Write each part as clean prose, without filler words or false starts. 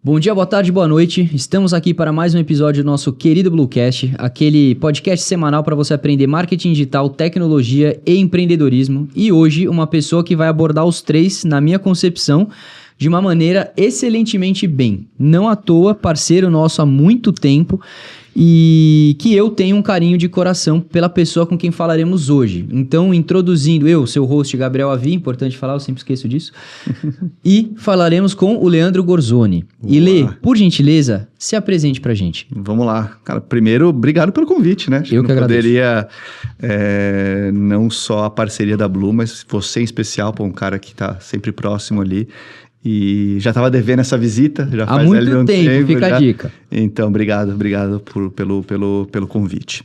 Bom dia, boa tarde, boa noite. Estamos aqui para mais um episódio do nosso querido Bluecast, aquele podcast semanal para você aprender marketing digital, tecnologia e empreendedorismo. E hoje, uma pessoa que vai abordar os três, na minha concepção, de uma maneira excelentemente bem. Não à toa, parceiro nosso há muito tempo e que eu tenho um carinho de coração pela pessoa com quem falaremos hoje. Então, introduzindo eu, seu host Gabriel Avi, importante falar, eu sempre esqueço disso, e falaremos com o Leandro Gorzoni. E Lê, por gentileza, se apresente pra gente. Vamos lá. Cara, primeiro, obrigado pelo convite, né? Eu que agradeço. Poderia, não só a parceria da Blue, mas você em especial, pô, um cara que tá sempre próximo ali. E já estava devendo essa visita, já faz há muito tempo, fica já. A dica. Então, obrigado pelo convite.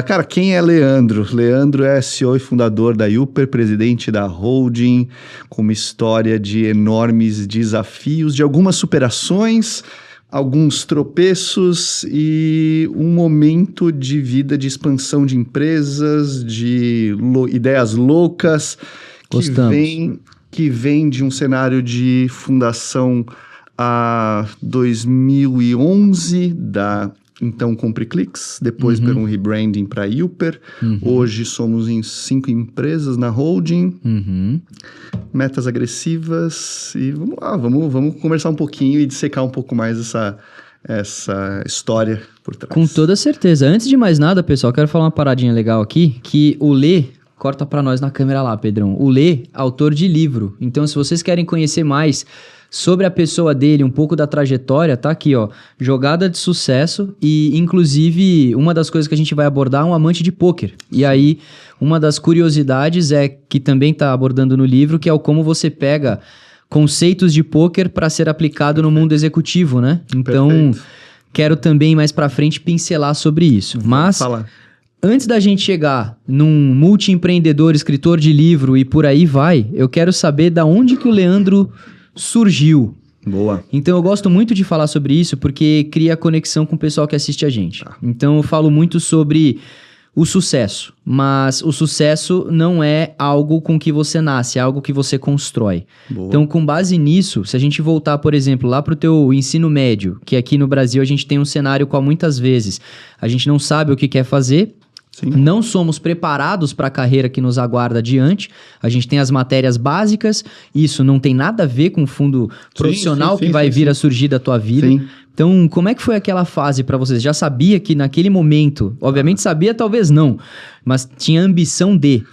Cara, quem é Leandro? Leandro é CEO e fundador da Yupper, presidente da holding, com uma história de enormes desafios, de algumas superações, alguns tropeços e um momento de vida de expansão de empresas, de ideias loucas. Gostamos. Que vem de um cenário de fundação a 2011 da então CompreClicks, depois por um rebranding para Yupper. Hoje somos em 5 empresas na holding, metas agressivas e vamos lá, vamos conversar um pouquinho e dissecar um pouco mais essa história por trás. Com toda certeza. Antes de mais nada, pessoal, quero falar uma paradinha legal aqui, que o Lê... Corta pra nós na câmera lá, Pedrão. O Lê, autor de livro. Então, se vocês querem conhecer mais sobre a pessoa dele, um pouco da trajetória, tá aqui, ó. Jogada de sucesso e, inclusive, uma das coisas que a gente vai abordar é um amante de pôquer. E aí, uma das curiosidades é que também tá abordando no livro, que é o como você pega conceitos de pôquer para ser aplicado no mundo executivo, né? Então, perfeito. Quero também mais pra frente pincelar sobre isso. Mas... falar. Antes da gente chegar num multiempreendedor, escritor de livro e por aí vai, eu quero saber da onde que o Leandro surgiu. Boa. Então eu gosto muito de falar sobre isso porque cria conexão com o pessoal que assiste a gente. Tá. Então eu falo muito sobre o sucesso, mas o sucesso não é algo com que você nasce, é algo que você constrói. Boa. Então com base nisso, se a gente voltar, por exemplo, lá pro teu ensino médio, que aqui no Brasil a gente tem um cenário qual muitas vezes a gente não sabe o que quer fazer. Sim. Não somos preparados para a carreira que nos aguarda adiante. A gente tem as matérias básicas, isso não tem nada a ver com o fundo profissional que vai vir a surgir da tua vida. Sim. Então, como é que foi aquela fase para vocês? Já sabia que naquele momento, obviamente sabia, talvez não, mas tinha ambição de...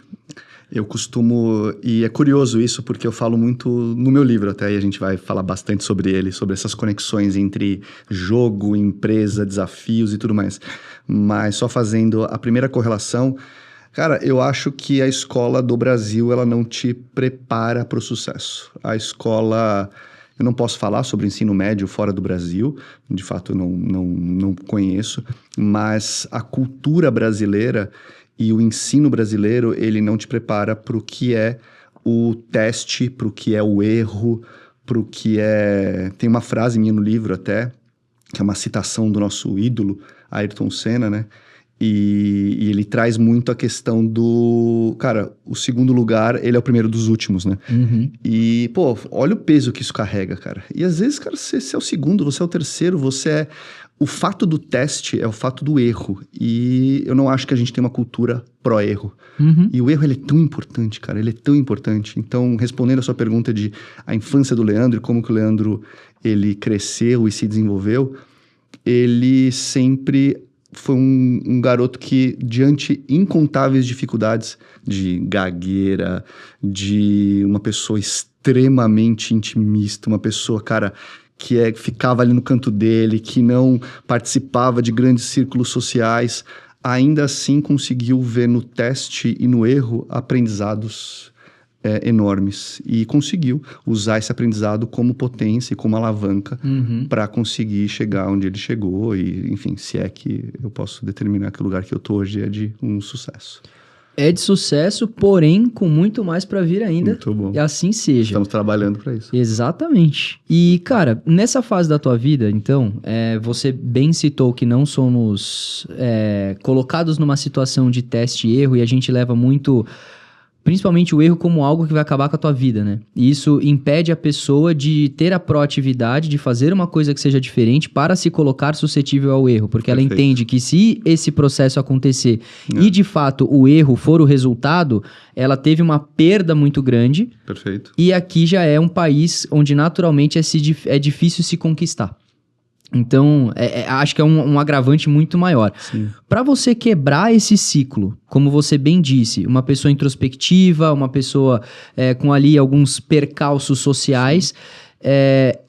Eu costumo, e é curioso isso, porque eu falo muito no meu livro até, e a gente vai falar bastante sobre ele, sobre essas conexões entre jogo, empresa, desafios e tudo mais. Mas só fazendo a primeira correlação, cara, eu acho que a escola do Brasil, ela não te prepara para o sucesso. A escola... Eu não posso falar sobre o ensino médio fora do Brasil, de fato eu não conheço, mas a cultura brasileira... E o ensino brasileiro, ele não te prepara para o que é o teste, para o que é o erro, para o que é... Tem uma frase minha no livro até, que é uma citação do nosso ídolo, Ayrton Senna, né? E ele traz muito a questão do... Cara, o segundo lugar, ele é o primeiro dos últimos, né? E, pô, olha o peso que isso carrega, cara. E às vezes, cara, você é o segundo, você é o terceiro, você é... O fato do teste é o fato do erro. E eu não acho que a gente tem uma cultura pró-erro. E o erro, ele é tão importante, cara. Ele é tão importante. Então, respondendo a sua pergunta de a infância do Leandro e como que o Leandro, ele cresceu e se desenvolveu, ele sempre foi um garoto que, diante incontáveis dificuldades de gagueira, de uma pessoa extremamente intimista, uma pessoa, cara... que ficava ali no canto dele, que não participava de grandes círculos sociais, ainda assim conseguiu ver no teste e no erro aprendizados enormes. E conseguiu usar esse aprendizado como potência e como alavanca para conseguir chegar onde ele chegou. E, enfim, se é que eu posso determinar que o lugar que eu tô hoje é de um sucesso. É de sucesso, porém com muito mais para vir ainda. Muito bom. E assim seja. Estamos trabalhando para isso. Exatamente. E, cara, nessa fase da tua vida, então, você bem citou que não somos colocados numa situação de teste e erro e a gente leva muito principalmente o erro como algo que vai acabar com a tua vida, né? E isso impede a pessoa de ter a proatividade de fazer uma coisa que seja diferente para se colocar suscetível ao erro, porque ela Perfeito. entende que se esse processo acontecer e de fato o erro for o resultado, ela teve uma perda muito grande. Perfeito. E aqui já é um país onde naturalmente é difícil se conquistar. Então, acho que é um agravante muito maior. Para você quebrar esse ciclo, como você bem disse, uma pessoa introspectiva, uma pessoa com ali alguns percalços sociais,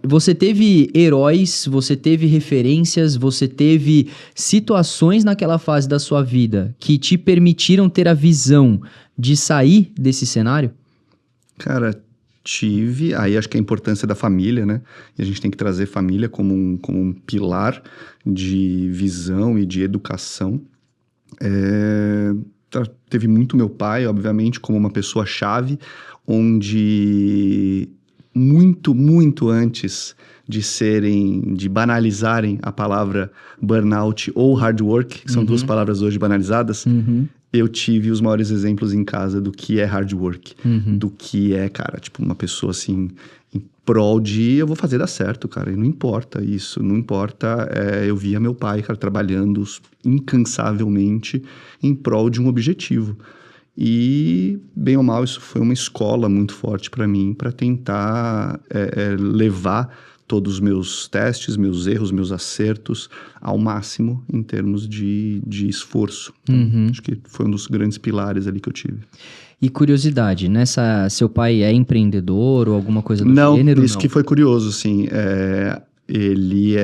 você teve heróis, você teve referências, você teve situações naquela fase da sua vida que te permitiram ter a visão de sair desse cenário? Cara, tive. Aí acho que a importância da família, né? E a gente tem que trazer família como um pilar de visão e de educação. Teve muito meu pai, obviamente, como uma pessoa-chave, onde muito antes de banalizarem a palavra burnout ou hard work, que são duas palavras hoje banalizadas, eu tive os maiores exemplos em casa do que é hard work, do que é, cara, tipo, uma pessoa assim, em prol de eu vou fazer dar certo, cara, e não importa isso, não importa, eu via meu pai, cara, trabalhando incansavelmente em prol de um objetivo. E, bem ou mal, isso foi uma escola muito forte para mim, para tentar levar todos os meus testes, meus erros, meus acertos ao máximo em termos de esforço. Então, acho que foi um dos grandes pilares ali que eu tive. E curiosidade, seu pai é empreendedor ou alguma coisa do gênero? Não, isso que foi curioso, assim. Ele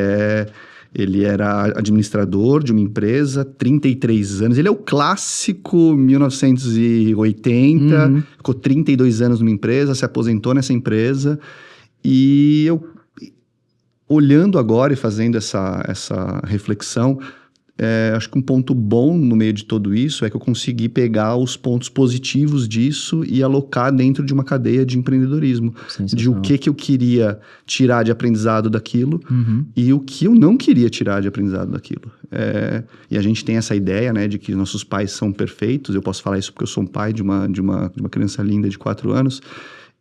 era administrador de uma empresa, 33 anos. Ele é o clássico 1980, ficou 32 anos numa empresa, se aposentou nessa empresa. E eu, olhando agora e fazendo essa reflexão, acho que um ponto bom no meio de tudo isso é que eu consegui pegar os pontos positivos disso e alocar dentro de uma cadeia de empreendedorismo. De o que eu queria tirar de aprendizado daquilo e o que eu não queria tirar de aprendizado daquilo. E a gente tem essa ideia, né, de que nossos pais são perfeitos. Eu posso falar isso porque eu sou um pai de uma criança linda de 4 anos.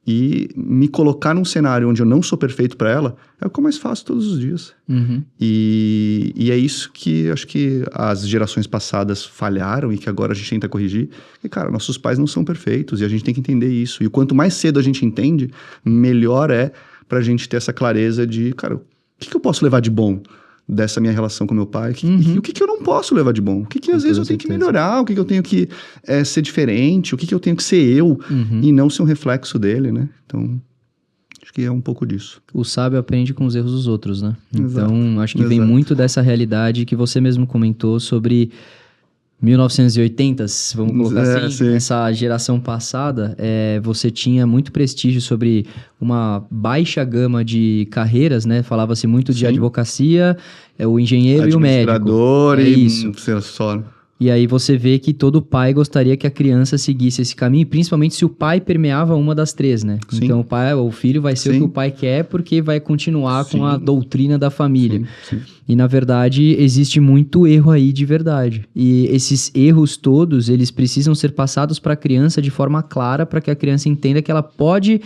E me colocar num cenário onde eu não sou perfeito para ela é o que eu mais faço todos os dias. E é isso que acho que as gerações passadas falharam e que agora a gente tenta corrigir. E, cara, nossos pais não são perfeitos e a gente tem que entender isso. E o quanto mais cedo a gente entende, melhor é pra gente ter essa clareza de, cara, o que eu posso levar de bom dessa minha relação com meu pai? E o que eu não posso levar de bom? O que às vezes eu tenho que melhorar? O que eu tenho que ser diferente? O que eu tenho que ser eu e não ser um reflexo dele, né? Então, acho que é um pouco disso. O sábio aprende com os erros dos outros, né? Exato. Então, acho que vem muito dessa realidade que você mesmo comentou sobre 1980s, vamos colocar assim, essa geração passada, você tinha muito prestígio sobre uma baixa gama de carreiras, né? Falava-se muito de advocacia, o engenheiro e o médico. Administrador e isso. Só. E aí você vê que todo pai gostaria que a criança seguisse esse caminho, principalmente se o pai permeava uma das três, né? Sim. Então o filho vai ser o que o pai quer porque vai continuar com a doutrina da família. Sim. E na verdade existe muito erro aí de verdade. E esses erros todos, eles precisam ser passados para a criança de forma clara para que a criança entenda que ela pode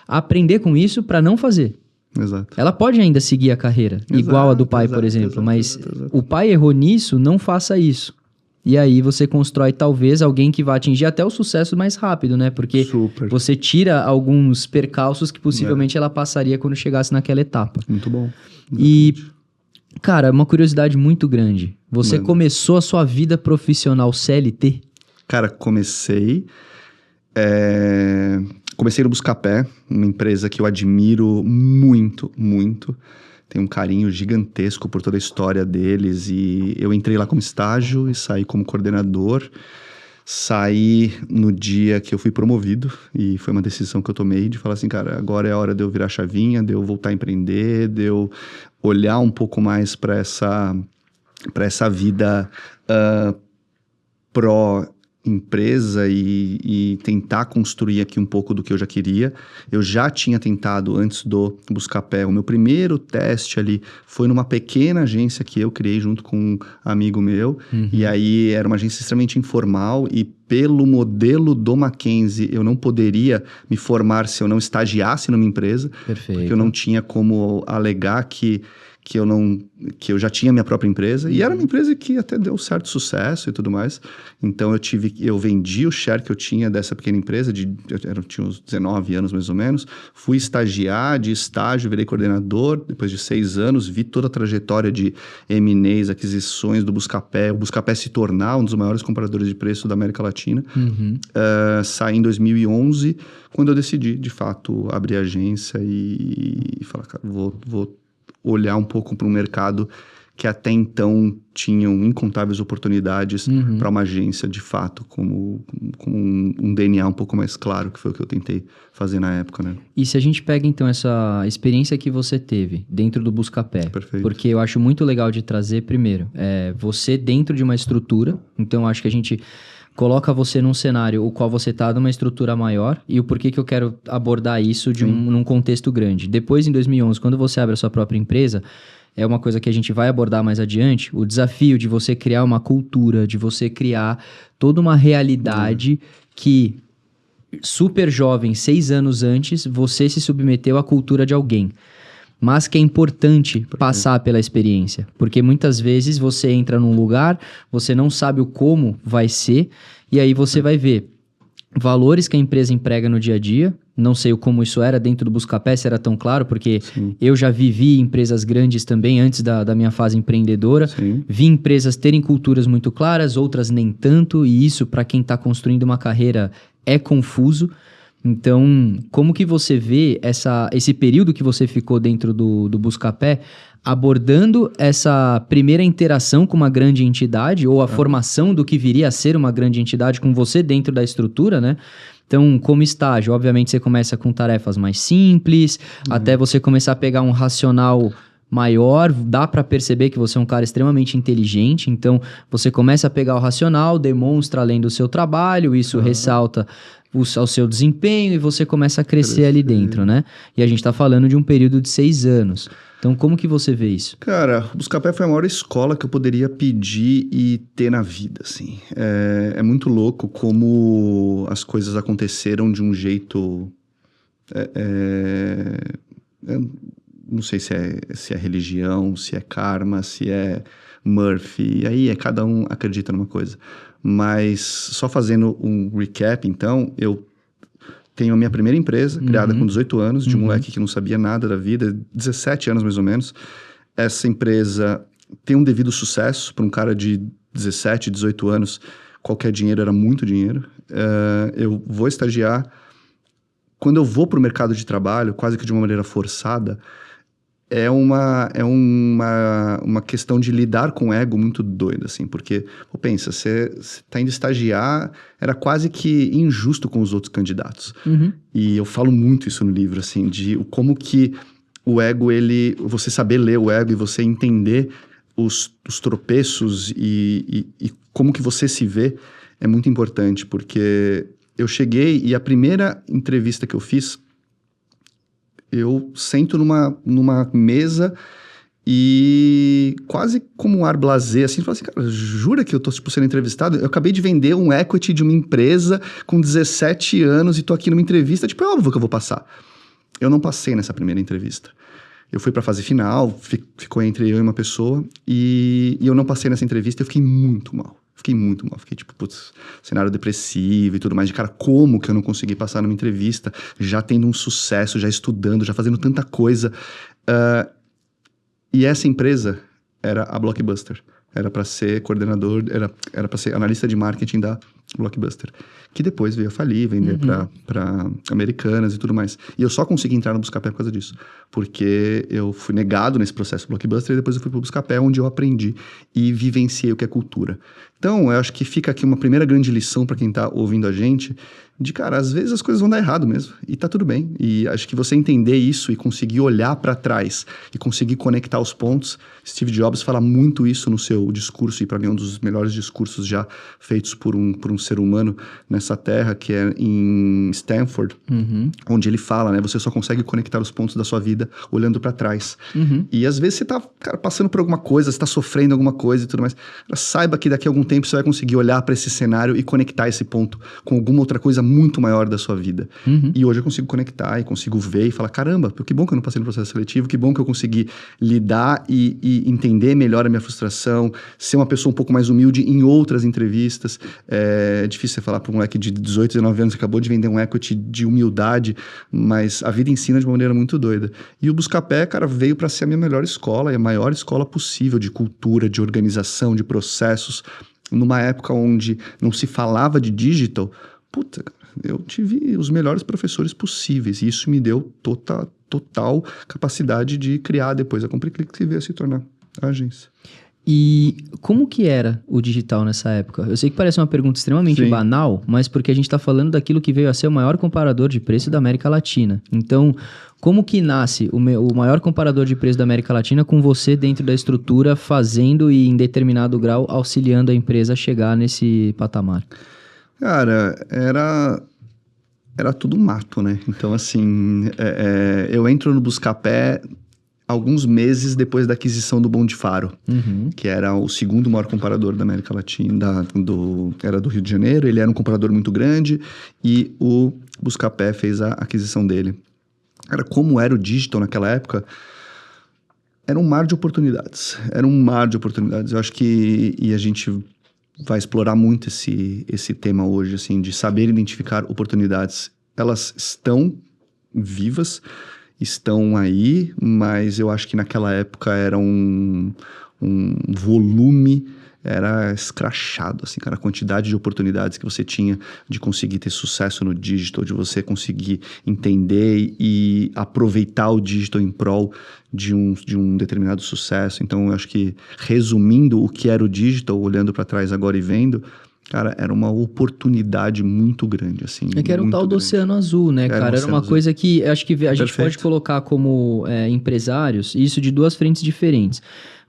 aprender com isso para não fazer. Exato. Ela pode ainda seguir a carreira, igual a do pai, por exemplo, mas o pai errou nisso, não faça isso. E aí você constrói talvez alguém que vai atingir até o sucesso mais rápido, né? Porque você tira alguns percalços que possivelmente ela passaria quando chegasse naquela etapa. Muito bom. E, cara, uma curiosidade muito grande. Você começou a sua vida profissional CLT? Cara, comecei no Buscapé, uma empresa que eu admiro muito, muito. Tenho um carinho gigantesco por toda a história deles e eu entrei lá como estágio e saí como coordenador. Saí no dia que eu fui promovido e foi uma decisão que eu tomei de falar assim, cara, agora é a hora de eu virar a chavinha, de eu voltar a empreender, de eu olhar um pouco mais para essa vida empresa e tentar construir aqui um pouco do que eu já queria. Eu já tinha tentado antes do Buscapé. O meu primeiro teste ali foi numa pequena agência que eu criei junto com um amigo meu. E aí era uma agência extremamente informal e pelo modelo do Mackenzie eu não poderia me formar se eu não estagiasse numa empresa. Perfeito. Porque eu não tinha como alegar que eu já tinha minha própria empresa, e era uma empresa que até deu certo sucesso e tudo mais. Então eu vendi o share que eu tinha dessa pequena empresa, eu tinha uns 19 anos mais ou menos, fui estagiar, de estágio virei coordenador, depois de 6 anos, vi toda a trajetória de M&As, aquisições do Buscapé, o Buscapé se tornar um dos maiores compradores de preço da América Latina. Saí em 2011, quando eu decidi, de fato, abrir a agência e falar, cara, vou olhar um pouco para um mercado que até então tinham incontáveis oportunidades para uma agência, de fato, com um DNA um pouco mais claro, que foi o que eu tentei fazer na época, né? E se a gente pega, então, essa experiência que você teve dentro do Buscapé, Perfeito. Porque eu acho muito legal de trazer, primeiro, você dentro de uma estrutura, então acho que a gente coloca você num cenário o qual você está numa estrutura maior e o porquê que eu quero abordar isso num contexto grande. Depois, em 2011, quando você abre a sua própria empresa, é uma coisa que a gente vai abordar mais adiante, o desafio de você criar uma cultura, de você criar toda uma realidade que, super jovem, 6 anos antes, você se submeteu à cultura de alguém. Mas que é importante passar pela experiência. Porque muitas vezes você entra num lugar, você não sabe o como vai ser, e aí você vai ver valores que a empresa emprega no dia a dia. Não sei como isso era dentro do Buscapé, se era tão claro, porque eu já vivi empresas grandes também antes da minha fase empreendedora. Vi empresas terem culturas muito claras, outras nem tanto, e isso para quem está construindo uma carreira é confuso. Então, como que você vê esse período que você ficou dentro do Buscapé abordando essa primeira interação com uma grande entidade ou a formação do que viria a ser uma grande entidade com você dentro da estrutura, né? Então, como estágio, obviamente você começa com tarefas mais simples, até você começar a pegar um racional maior, dá para perceber que você é um cara extremamente inteligente, então você começa a pegar o racional, demonstra além do seu trabalho, isso ressalta ao seu desempenho e você começa a crescer ali dentro, né? E a gente tá falando de um período de 6 anos. Então, como que você vê isso? Cara, o Buscapé foi a maior escola que eu poderia pedir e ter na vida, assim. É muito louco como as coisas aconteceram de um jeito... não sei se é religião, se é karma, se é Murphy. E aí cada um acredita numa coisa. Mas só fazendo um recap, então, eu tenho a minha primeira empresa, criada com 18 anos, de um moleque que não sabia nada da vida, 17 anos mais ou menos. Essa empresa tem um devido sucesso para um cara de 17, 18 anos. Qualquer dinheiro era muito dinheiro. Eu vou estagiar. Quando eu vou para o mercado de trabalho, quase que de uma maneira forçada, é uma questão de lidar com o ego muito doida, assim, porque, pensa, você tá indo estagiar, era quase que injusto com os outros candidatos. E eu falo muito isso no livro, assim, de como que o ego, você saber ler o ego e você entender os tropeços e como que você se vê é muito importante, porque eu cheguei e a primeira entrevista que eu fiz, eu sento numa mesa e quase como um ar blasé, assim, falo assim, cara, jura que eu tô, sendo entrevistado? Eu acabei de vender um equity de uma empresa com 17 anos e tô aqui numa entrevista, é óbvio que eu vou passar. Eu não passei nessa primeira entrevista. Eu fui pra fase final, ficou entre eu e uma pessoa, e eu não passei nessa entrevista, eu fiquei muito mal. Fiquei tipo, putz, cenário depressivo e tudo mais. De cara, como que eu não consegui passar numa entrevista, já tendo um sucesso, já estudando, já fazendo tanta coisa. E essa empresa era a Blockbuster. Era para ser coordenador, era para ser analista de marketing da Blockbuster. Que depois veio a falir, vender para Americanas e tudo mais. E eu só consegui entrar no Buscapé por causa disso. Porque eu fui negado nesse processo Blockbuster e depois eu fui pro Buscapé, onde eu aprendi e vivenciei o que é cultura. Então, eu acho que fica aqui uma primeira grande lição para quem tá ouvindo a gente, cara, às vezes as coisas vão dar errado mesmo, e tá tudo bem. E acho que você entender isso e conseguir olhar para trás e conseguir conectar os pontos. Steve Jobs fala muito isso no seu discurso, e para mim é um dos melhores discursos já feitos por um ser humano nessa terra, que é em Stanford, onde ele fala, né, você só consegue conectar os pontos da sua vida olhando para trás. E às vezes você tá, cara, passando por alguma coisa, você tá sofrendo alguma coisa e tudo mais. Cara, saiba que daqui a algum tempo você vai conseguir olhar para esse cenário e conectar esse ponto com alguma outra coisa muito maior da sua vida. E hoje eu consigo conectar e consigo ver e falar, caramba, que bom que eu não passei no processo seletivo, que bom que eu consegui lidar e entender melhor a minha frustração, ser uma pessoa um pouco mais humilde em outras entrevistas. É difícil você falar para um moleque de 18, 19 anos que acabou de vender um equity de humildade, mas a vida ensina de uma maneira muito doida. E o Buscapé, cara, veio para ser a minha melhor escola e a maior escola possível de cultura, de organização, de processos. Numa época onde não se falava de digital, puta, eu tive os melhores professores possíveis e isso me deu total capacidade de criar depois a CompliClick e veio a se tornar a agência. E como que era o digital nessa época? Eu sei que parece uma pergunta extremamente banal, mas porque a gente está falando daquilo que veio a ser o maior comparador de preço da América Latina. Então, como que nasce o maior comparador de preço da América Latina com você dentro da estrutura, fazendo e em determinado grau auxiliando a empresa a chegar nesse patamar? Cara, era tudo mato, né? Então, assim, eu entro no Buscapé alguns meses depois da aquisição do Bom de Faro, que era o segundo maior comparador da América Latina, era do Rio de Janeiro, ele era um comparador muito grande e o Buscapé fez a aquisição dele. Cara, como era o digital naquela época? Era um mar de oportunidades. Eu acho que a gente vai explorar muito esse tema hoje, assim, de saber identificar oportunidades. Elas estão vivas, estão aí, mas eu acho que naquela época era um volume, era escrachado, assim, cara, a quantidade de oportunidades que você tinha de conseguir ter sucesso no digital, de você conseguir entender e aproveitar o digital em prol de um determinado sucesso. Então, eu acho que, resumindo o que era o digital, olhando para trás agora e vendo, cara, era uma oportunidade muito grande, assim. É que era um tal do Oceano Azul, né, cara? Era uma coisa que acho que a gente pode colocar como empresários isso de duas frentes diferentes.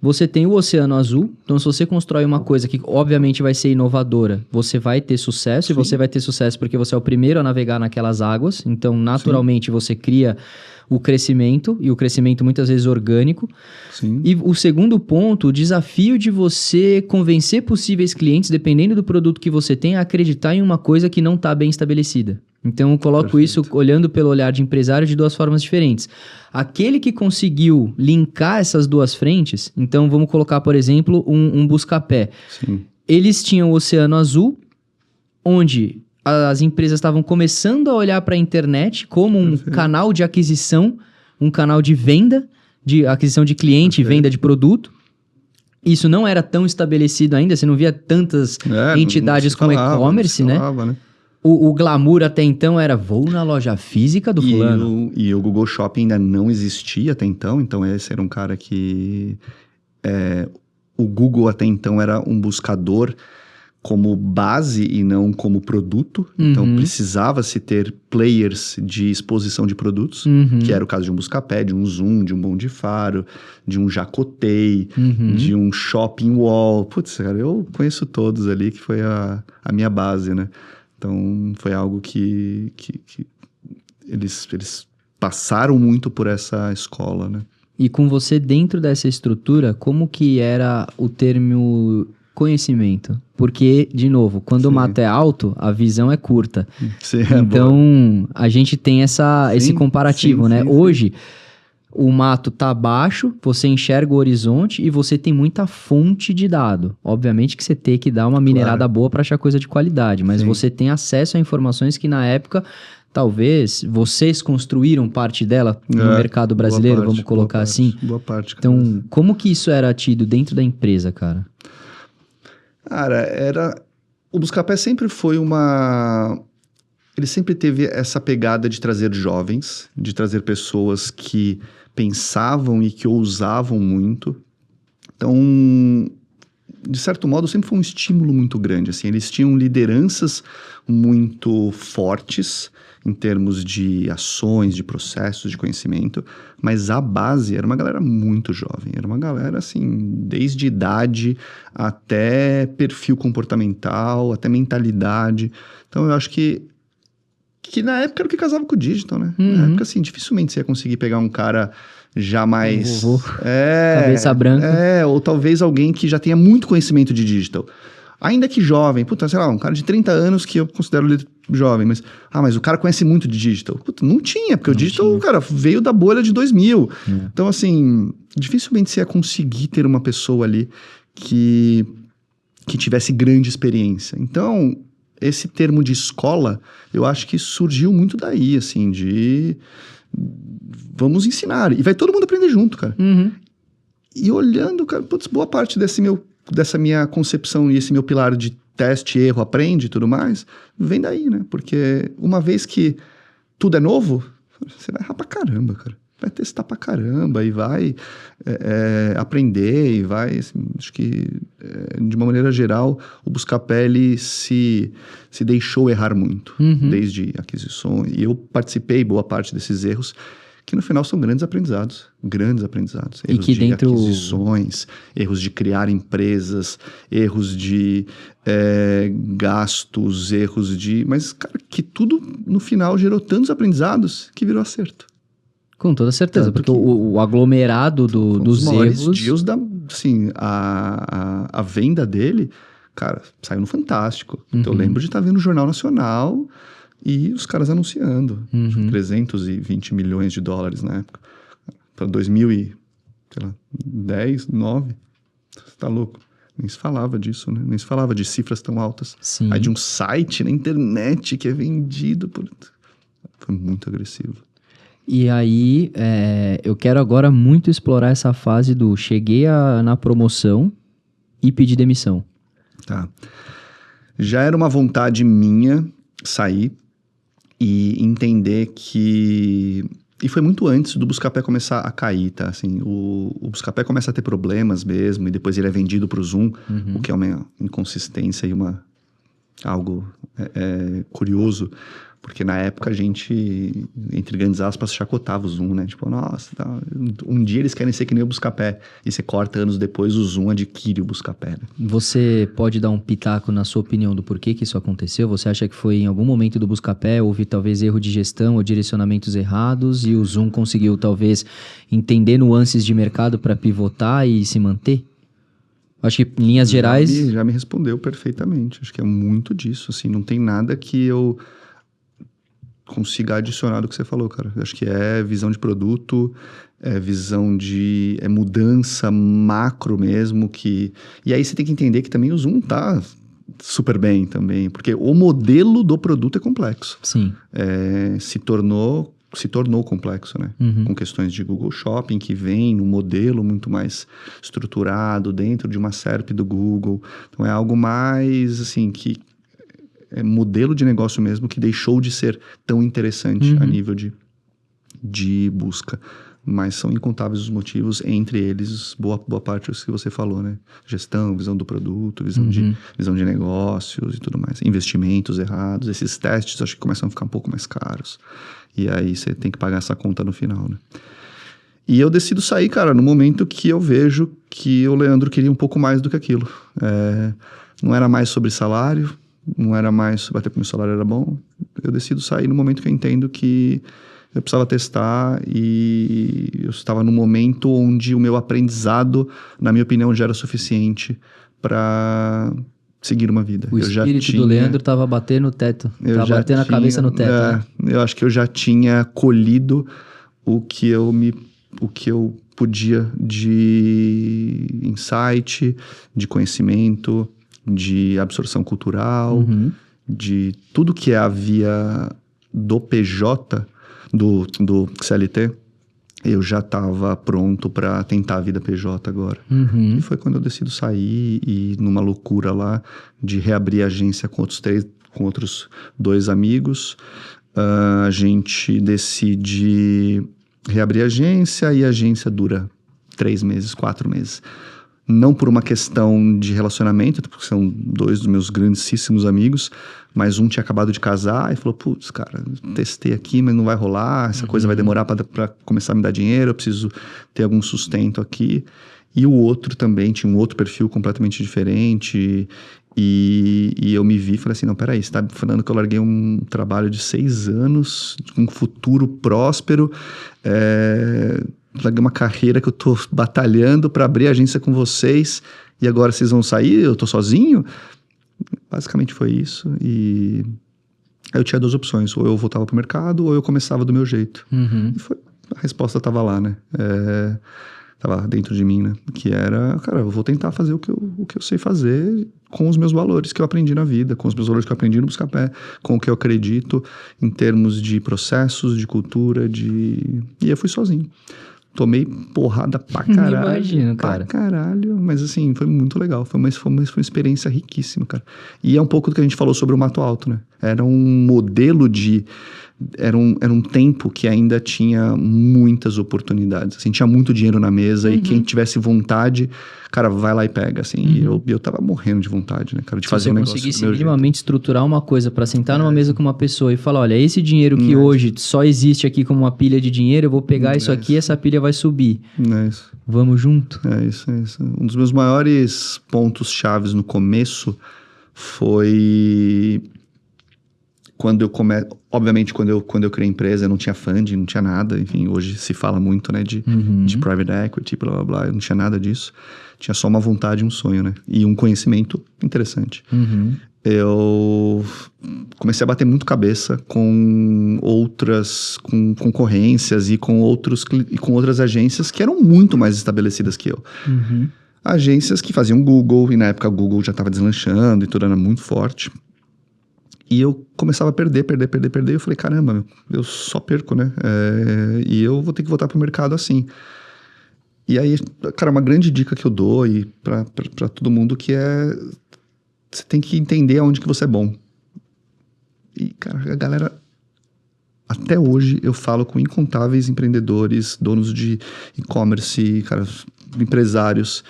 Você tem o Oceano Azul, então se você constrói uma coisa que obviamente vai ser inovadora, você vai ter sucesso, e você vai ter sucesso porque você é o primeiro a navegar naquelas águas, então naturalmente você cria o crescimento, e o crescimento muitas vezes orgânico. Sim. E o segundo ponto, o desafio de você convencer possíveis clientes, dependendo do produto que você tem, a acreditar em uma coisa que não está bem estabelecida. Então eu coloco isso olhando pelo olhar de empresário de duas formas diferentes. Aquele que conseguiu linkar essas duas frentes, então vamos colocar, por exemplo, um Buscapé. Sim. Eles tinham o Oceano Azul, onde as empresas estavam começando a olhar para a internet como um canal de aquisição, um canal de venda, de aquisição de cliente e venda de produto. Isso não era tão estabelecido ainda, você não via tantas entidades como e-commerce, né? O glamour até então era, vou na loja física do fulano. E o Google Shopping ainda não existia até então esse era um cara que... o Google até então era um buscador como base e não como produto. Então, precisava-se ter players de exposição de produtos, que era o caso de um Buscapé, de um Zoom, de um Bom de Faro, de um Jacotei, de um Shopping Wall. Putz, cara, eu conheço todos ali, que foi a minha base, né? Então, foi algo que eles passaram muito por essa escola, né? E com você dentro dessa estrutura, como que era o termo conhecimento? Porque, de novo, quando o mato é alto, a visão é curta. Então, a gente tem esse comparativo, né? Hoje, o mato tá baixo, você enxerga o horizonte e você tem muita fonte de dado. Obviamente que você tem que dar uma minerada boa para achar coisa de qualidade, mas você tem acesso a informações que na época, talvez, vocês construíram parte dela no mercado brasileiro, vamos colocar assim. Boa parte. Então, como que isso era tido dentro da empresa, cara? Cara, o Buscapé sempre foi ele sempre teve essa pegada de trazer jovens, de trazer pessoas que pensavam e que ousavam muito. Então, de certo modo, sempre foi um estímulo muito grande, assim. Eles tinham lideranças muito fortes em termos de ações, de processos, de conhecimento, mas a base era uma galera muito jovem. Era uma galera, assim, desde idade até perfil comportamental, até mentalidade. Então, eu acho que na época era o que casava com o digital, né? Na época, assim, dificilmente você ia conseguir pegar um cara já mais... Cabeça branca. Ou talvez alguém que já tenha muito conhecimento de digital. Ainda que jovem, puta, sei lá, um cara de 30 anos que eu considero jovem, mas o cara conhece muito de digital. Puta, não tinha, porque o digital, cara, veio da bolha de 2000. Então, assim, dificilmente você ia conseguir ter uma pessoa ali que tivesse grande experiência. Então, esse termo de escola, eu acho que surgiu muito daí, assim, de vamos ensinar. E vai todo mundo aprender junto, cara. E olhando, cara, putz, boa parte dessa minha concepção e esse meu pilar de teste, erro, aprende e tudo mais, vem daí, né? Porque uma vez que tudo é novo, você vai errar pra caramba, cara. Vai testar pra caramba e vai aprender e vai... Assim, acho que, de uma maneira geral, o Buscapé, ele se deixou errar muito. Desde aquisições. E eu participei boa parte desses erros, que no final são grandes aprendizados. Grandes aprendizados. Erros de aquisições, erros de criar empresas, erros de gastos, erros de... Mas, cara, que tudo no final gerou tantos aprendizados que virou acerto. Com toda certeza, porque o aglomerado dos erros... Deals assim, a venda dele, cara, saiu no Fantástico. Então eu lembro de estar vendo o Jornal Nacional e os caras anunciando. 320 milhões de dólares na época. Para 2010, 2009, você tá louco. Nem se falava disso, né? Nem se falava de cifras tão altas. Sim. Aí de um site na internet que é vendido por... Foi muito agressivo. E aí, eu quero agora muito explorar essa fase do cheguei na promoção e pedi demissão. Tá. Já era uma vontade minha sair e entender que... E foi muito antes do Buscapé começar a cair, tá? Assim, o Buscapé começa a ter problemas mesmo e depois ele é vendido pro Zoom, o que é uma inconsistência e algo curioso. Porque na época a gente, entre grandes aspas, chacotava o Zoom, né? Tipo, nossa, um dia eles querem ser que nem o Buscapé. E você corta anos depois, o Zoom adquire o Buscapé, né? Você pode dar um pitaco na sua opinião do porquê que isso aconteceu? Você acha que foi em algum momento do Buscapé, houve talvez erro de gestão ou direcionamentos errados e o Zoom conseguiu talvez entender nuances de mercado para pivotar e se manter? Acho que em linhas gerais... Já me respondeu perfeitamente. Acho que é muito disso, assim. Não tem nada que eu... consiga adicionar do que você falou, cara. Acho que é visão de produto, é visão de... é mudança macro mesmo, que... E aí você tem que entender que também o Zoom tá super bem também, porque o modelo do produto é complexo. Sim. Se tornou complexo, né? Com questões de Google Shopping, que vem num modelo muito mais estruturado dentro de uma SERP do Google. Então é algo mais, assim, que... é modelo de negócio mesmo que deixou de ser tão interessante a nível de busca. Mas são incontáveis os motivos, entre eles, boa parte dos que você falou, né? Gestão, visão do produto, visão de negócios e tudo mais. Investimentos errados, esses testes acho que começam a ficar um pouco mais caros. E aí você tem que pagar essa conta no final, né? E eu decido sair, cara, no momento que eu vejo que o Leandro queria um pouco mais do que aquilo. Não era mais sobre salário, não era mais até porque meu salário era bom. Eu decido sair no momento que eu entendo que eu precisava testar e eu estava num momento onde o meu aprendizado, na minha opinião, já era suficiente para seguir uma vida. O espírito do Leandro estava batendo no teto, estava batendo a cabeça no teto. Né? Eu acho que eu já tinha colhido o que eu podia de insight, de conhecimento, de absorção cultural, de tudo que é a via do PJ, do CLT, eu já estava pronto para tentar a vida PJ agora. E foi quando eu decido sair e numa loucura lá de reabrir a agência com outros 2 amigos, a gente decide reabrir a agência e a agência dura 3 meses, 4 meses. Não por uma questão de relacionamento, porque são 2 dos meus grandíssimos amigos, mas um tinha acabado de casar e falou, putz, cara, testei aqui, mas não vai rolar, essa coisa vai demorar para começar a me dar dinheiro, eu preciso ter algum sustento aqui. E o outro também tinha um outro perfil completamente diferente, e eu me vi e falei assim, não, peraí, você tá falando que eu larguei um trabalho de 6 anos, um futuro próspero, larguei uma carreira que eu tô batalhando para abrir agência com vocês, e agora vocês vão sair, eu tô sozinho? Basicamente foi isso, e aí eu tinha 2 opções, ou eu voltava pro mercado, ou eu começava do meu jeito. E a resposta tava lá, né? Tava dentro de mim, né? Que era, cara, eu vou tentar fazer o que eu sei fazer com os meus valores que eu aprendi na vida, com os meus valores que eu aprendi no Buscapé, com o que eu acredito em termos de processos, de cultura, E eu fui sozinho. Tomei porrada pra caralho. Imagino, cara. Pra caralho. Mas assim, foi muito legal. Foi uma experiência riquíssima, cara. E é um pouco do que a gente falou sobre o Mato Alto, né? Era um modelo de... Era um tempo que ainda tinha muitas oportunidades. Assim, tinha muito dinheiro na mesa e quem tivesse vontade, cara, vai lá e pega, assim. E eu tava morrendo de vontade, né, cara, de fazer um negócio do meu jeito. Se você conseguisse minimamente estruturar uma coisa pra sentar numa mesa com uma pessoa e falar, olha, esse dinheiro que hoje só existe aqui como uma pilha de dinheiro, eu vou pegar isso aqui e essa pilha vai subir. É isso. Vamos junto? É isso. Um dos meus maiores pontos chaves no começo foi... Obviamente, quando eu criei a empresa, eu não tinha funding, não tinha nada. Enfim, hoje se fala muito, né, de private equity, blá, blá, blá. Eu não tinha nada disso. Tinha só uma vontade e um sonho, né? E um conhecimento interessante. Eu comecei a bater muito cabeça com concorrências e com outras agências que eram muito mais estabelecidas que eu. Agências que faziam Google, e na época o Google já estava deslanchando e tudo era muito forte. E eu começava a perder. E eu falei, caramba, eu só perco, né? E eu vou ter que voltar pro mercado assim. E aí, cara, uma grande dica que eu dou e pra todo mundo que é... Você tem que entender aonde que você é bom. E, cara, a galera... Até hoje eu falo com incontáveis empreendedores, donos de e-commerce, cara, empresários.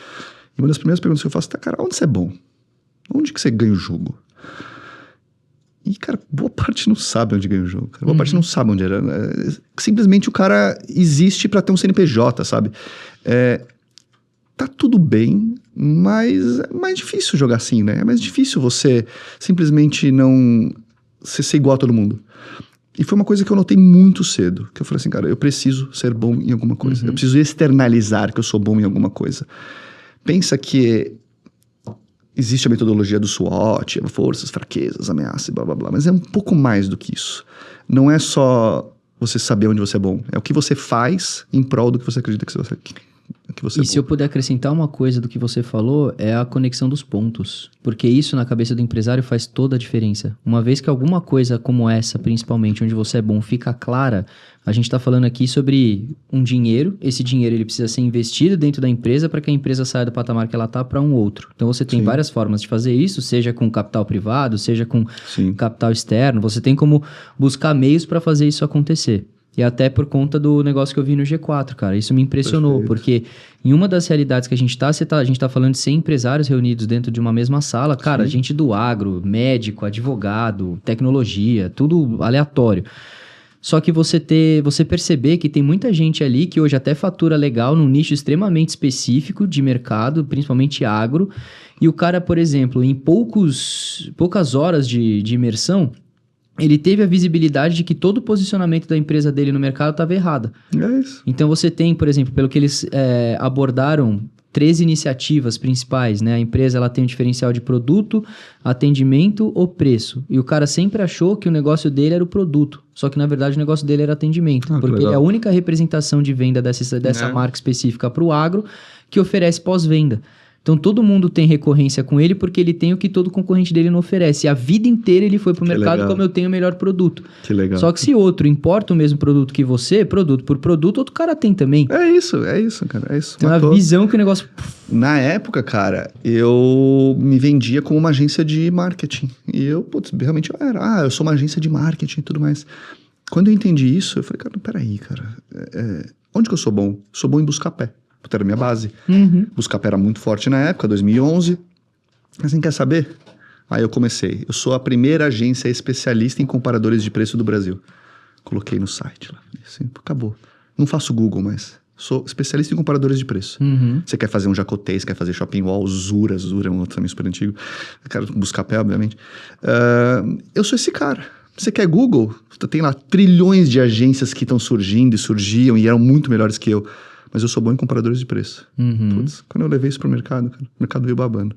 E uma das primeiras perguntas que eu faço é, cara, onde você é bom? Onde que você ganha o jogo? E, cara, boa parte não sabe onde ganha o jogo. Boa parte não sabe onde era. Simplesmente o cara existe pra ter um CNPJ, sabe? Tá tudo bem, mas é mais difícil jogar assim, né? É mais difícil você simplesmente não ser igual a todo mundo. E foi uma coisa que eu notei muito cedo. Que eu falei assim, cara, eu preciso ser bom em alguma coisa. Eu preciso externalizar que eu sou bom em alguma coisa. Pensa que... Existe a metodologia do SWOT, forças, fraquezas, ameaças, blá, blá, blá. Mas é um pouco mais do que isso. Não é só você saber onde você é bom. É o que você faz em prol do que você acredita que você é bom. Se eu puder acrescentar uma coisa do que você falou, é a conexão dos pontos. Porque isso na cabeça do empresário faz toda a diferença. Uma vez que alguma coisa como essa, principalmente, onde você é bom, fica clara... A gente está falando aqui sobre um dinheiro. Esse dinheiro ele precisa ser investido dentro da empresa para que a empresa saia do patamar que ela está para um outro. Então, você tem várias formas de fazer isso, seja com capital privado, seja com capital externo. Você tem como buscar meios para fazer isso acontecer. E até por conta do negócio que eu vi no G4, cara. Isso me impressionou, porque em uma das realidades que a gente tá falando de 100 empresários reunidos dentro de uma mesma sala. Cara, gente do agro, médico, advogado, tecnologia, tudo aleatório. Só que você perceber que tem muita gente ali que hoje até fatura legal num nicho extremamente específico de mercado, principalmente agro, e o cara, por exemplo, em poucas horas de imersão, ele teve a visibilidade de que todo o posicionamento da empresa dele no mercado estava errado. É isso. Então você tem, por exemplo, pelo que eles abordaram... 3 iniciativas principais, né? A empresa ela tem um diferencial de produto, atendimento ou preço. E o cara sempre achou que o negócio dele era o produto. Só que, na verdade, o negócio dele era atendimento. Porque ele é a única representação de venda dessa marca específica para o agro que oferece pós-venda. Então, todo mundo tem recorrência com ele porque ele tem o que todo concorrente dele não oferece. E a vida inteira ele foi pro mercado como eu tenho o melhor produto. Que legal. Só que se outro importa o mesmo produto que você, produto por produto, outro cara tem também. É isso, cara. É isso. Tem uma visão que o negócio... Na época, cara, eu me vendia como uma agência de marketing. E eu, realmente eu era. Eu sou uma agência de marketing e tudo mais. Quando eu entendi isso, eu falei, cara, peraí, cara. Onde que eu sou bom? Sou bom em Buscapé. Puta, era a minha base. Uhum. Buscapé era muito forte na época, 2011. Assim, quer saber? Aí eu comecei. Eu sou a primeira agência especialista em comparadores de preço do Brasil. Coloquei no site lá. Assim, acabou. Não faço Google, mas sou especialista em comparadores de preço. Uhum. Você quer fazer um Jacotês, quer fazer Shopping Wall, Zura é um outro também super antigo. Eu quero Buscapé, obviamente. Eu sou esse cara. Você quer Google? Tem lá trilhões de agências que estão surgindo e surgiam e eram muito melhores que eu. Mas eu sou bom em comparadores de preço. Uhum. Putz, quando eu levei isso pro mercado, cara, o mercado veio babando.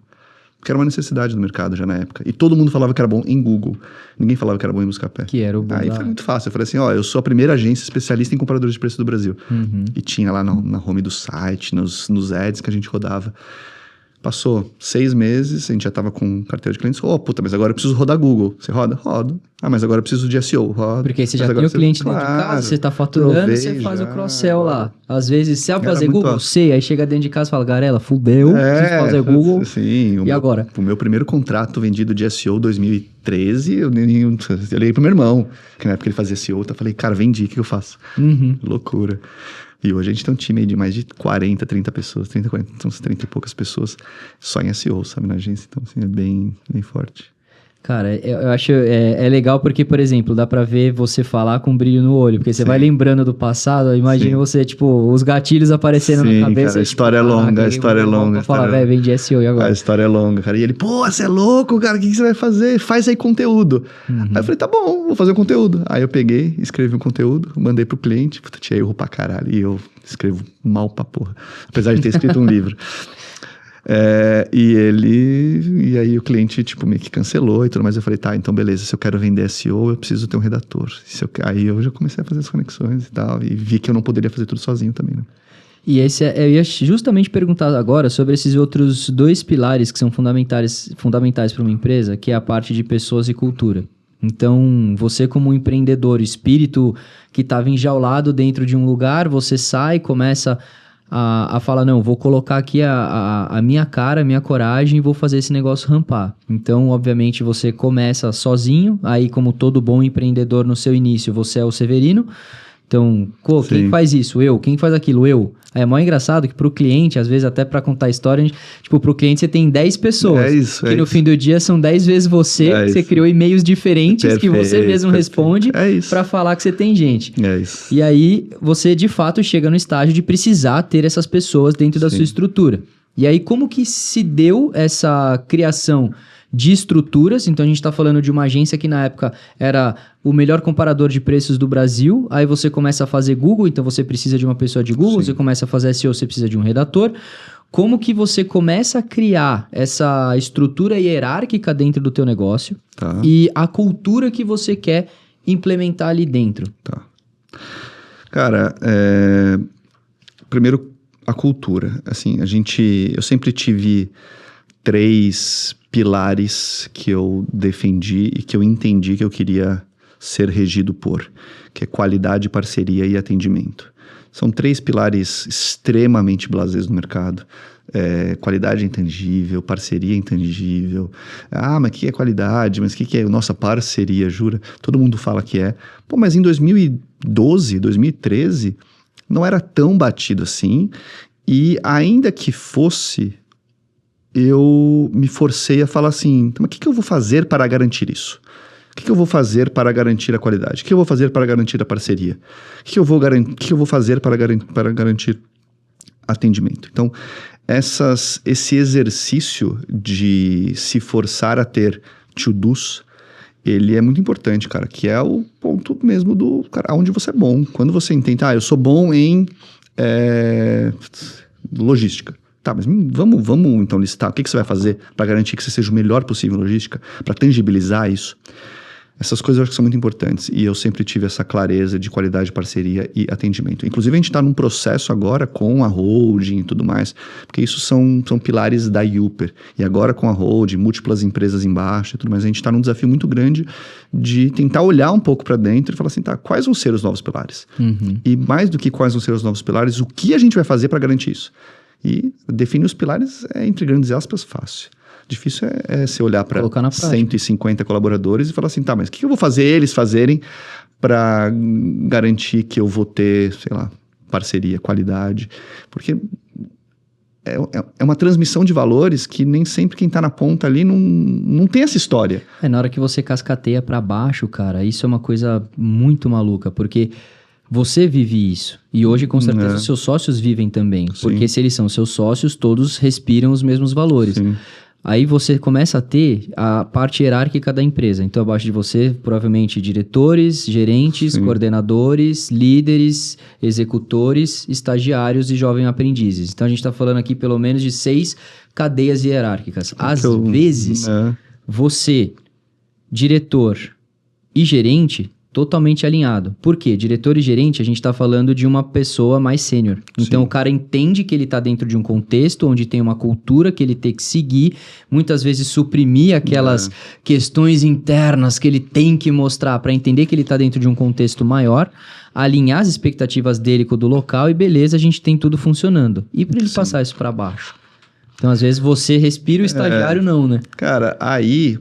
Porque era uma necessidade do mercado já na época. E todo mundo falava que era bom em Google. Ninguém falava que era bom em Buscapé. Que era o bom. Aí foi muito fácil. Eu falei assim, eu sou a primeira agência especialista em comparadores de preço do Brasil. Uhum. E tinha lá na home do site, nos ads que a gente rodava. Passou 6 meses, a gente já tava com carteira de clientes. Puta, mas agora eu preciso rodar Google. Você roda? Rodo. Mas agora eu preciso de SEO. Rodo. Porque você já tem o cliente dentro de casa, você tá faturando, você faz o cross-sell lá. Às vezes, você sabe fazer Google? Sei. Aí chega dentro de casa e fala, Garela, fudeu, preciso fazer Google. Sim. Agora? O meu primeiro contrato vendido de SEO 2013, eu liguei pro meu irmão, que na época ele fazia SEO. Eu falei, cara, vendi, o que eu faço? Uhum. Loucura. E hoje a gente tem um time aí de mais de 40, 30 pessoas, 30, 40, então uns 30 e poucas pessoas só em SEO, sabe, na agência. Então, assim, é bem forte. Cara, eu acho legal porque, por exemplo, dá pra ver você falar com brilho no olho, porque você vai lembrando do passado, imagina você, tipo, os gatilhos aparecendo na cabeça. Cara, a história é longa, a história é longa. Fala, velho, vem de SEO e agora? A história é longa, cara. E ele, você é louco, cara, o que você vai fazer? Faz aí conteúdo. Aí eu falei, tá bom, vou fazer o conteúdo. Aí eu peguei, escrevi um conteúdo, mandei pro cliente, puta, tinha erro pra caralho, e eu escrevo mal pra porra, apesar de ter escrito um livro. E aí o cliente, tipo, meio que cancelou e tudo mais. Eu falei, tá, então beleza, se eu quero vender SEO, eu preciso ter um redator. Aí eu já comecei a fazer as conexões e tal, e vi que eu não poderia fazer tudo sozinho também, né? E eu ia justamente perguntar agora sobre esses outros 2 pilares que são fundamentais para uma empresa, que é a parte de pessoas e cultura. Então, você como um empreendedor, espírito que estava enjaulado dentro de um lugar, você sai, começa a falar, não, vou colocar aqui a minha cara, a minha coragem e vou fazer esse negócio rampar. Então, obviamente, você começa sozinho, aí como todo bom empreendedor no seu início, você é o Severino. Então, quem faz isso? Eu. Quem faz aquilo? Eu. É mó engraçado que pro cliente, às vezes até pra contar história, tipo, pro cliente você tem 10 pessoas. Que no fim do dia são 10 vezes você criou e-mails diferentes que você mesmo responde pra falar que você tem gente. É isso. E aí, você de fato chega no estágio de precisar ter essas pessoas dentro da sua estrutura. E aí, como que se deu essa criação de estruturas? Então a gente está falando de uma agência que na época era o melhor comparador de preços do Brasil, aí você começa a fazer Google, então você precisa de uma pessoa de Google, você começa a fazer SEO, você precisa de um redator. Como que você começa a criar essa estrutura hierárquica dentro do teu negócio e a cultura que você quer implementar ali dentro? Tá. Cara, primeiro a cultura. Assim, eu sempre tive 3 pilares que eu defendi e que eu entendi que eu queria ser regido por, que é qualidade, parceria e atendimento. São 3 pilares extremamente blasés no mercado. Qualidade intangível, parceria intangível. Mas o que é qualidade? Mas o que é nossa parceria, jura? Todo mundo fala que é. Mas em 2012, 2013, não era tão batido assim. E ainda que fosse, eu me forcei a falar assim, mas o que eu vou fazer para garantir isso? O que eu vou fazer para garantir a qualidade? O que eu vou fazer para garantir a parceria? O que eu vou fazer para garantir atendimento? Então, esse exercício de se forçar a ter to-dos, ele é muito importante, cara, que é o ponto mesmo do cara, onde você é bom. Quando você entende, eu sou bom em logística. Tá, mas vamos então listar o que você vai fazer para garantir que você seja o melhor possível em logística, para tangibilizar isso. Essas coisas eu acho que são muito importantes e eu sempre tive essa clareza de qualidade, parceria e atendimento. Inclusive a gente está num processo agora com a holding e tudo mais, porque isso são pilares da Uper. E agora com a holding, múltiplas empresas embaixo e tudo mais, a gente está num desafio muito grande de tentar olhar um pouco para dentro e falar assim, tá, quais vão ser os novos pilares? Uhum. E mais do que quais vão ser os novos pilares, o que a gente vai fazer para garantir isso? E definir os pilares entre grandes aspas, fácil. Difícil é você olhar para 150 colaboradores e falar assim, tá, mas o que eu vou fazer eles fazerem para garantir que eu vou ter, sei lá, parceria, qualidade? Porque é uma transmissão de valores que nem sempre quem tá na ponta ali não tem essa história. Na hora que você cascateia pra baixo, cara, isso é uma coisa muito maluca, porque você vive isso. E hoje, com certeza, os seus sócios vivem também. Sim. Porque se eles são seus sócios, todos respiram os mesmos valores. Sim. Aí você começa a ter a parte hierárquica da empresa. Então, abaixo de você, provavelmente, diretores, gerentes, Sim. coordenadores, líderes, executores, estagiários e jovens aprendizes. Então, a gente está falando aqui pelo menos de 6 cadeias hierárquicas. Às vezes, você, diretor e gerente, totalmente alinhado. Por quê? Diretor e gerente, a gente está falando de uma pessoa mais sênior. Então, o cara entende que ele está dentro de um contexto onde tem uma cultura que ele tem que seguir, muitas vezes suprimir aquelas questões internas que ele tem que mostrar para entender que ele está dentro de um contexto maior, alinhar as expectativas dele com o do local e beleza, a gente tem tudo funcionando. E para ele passar isso para baixo? Então, às vezes, você respira, o estagiário não, né? Cara, aí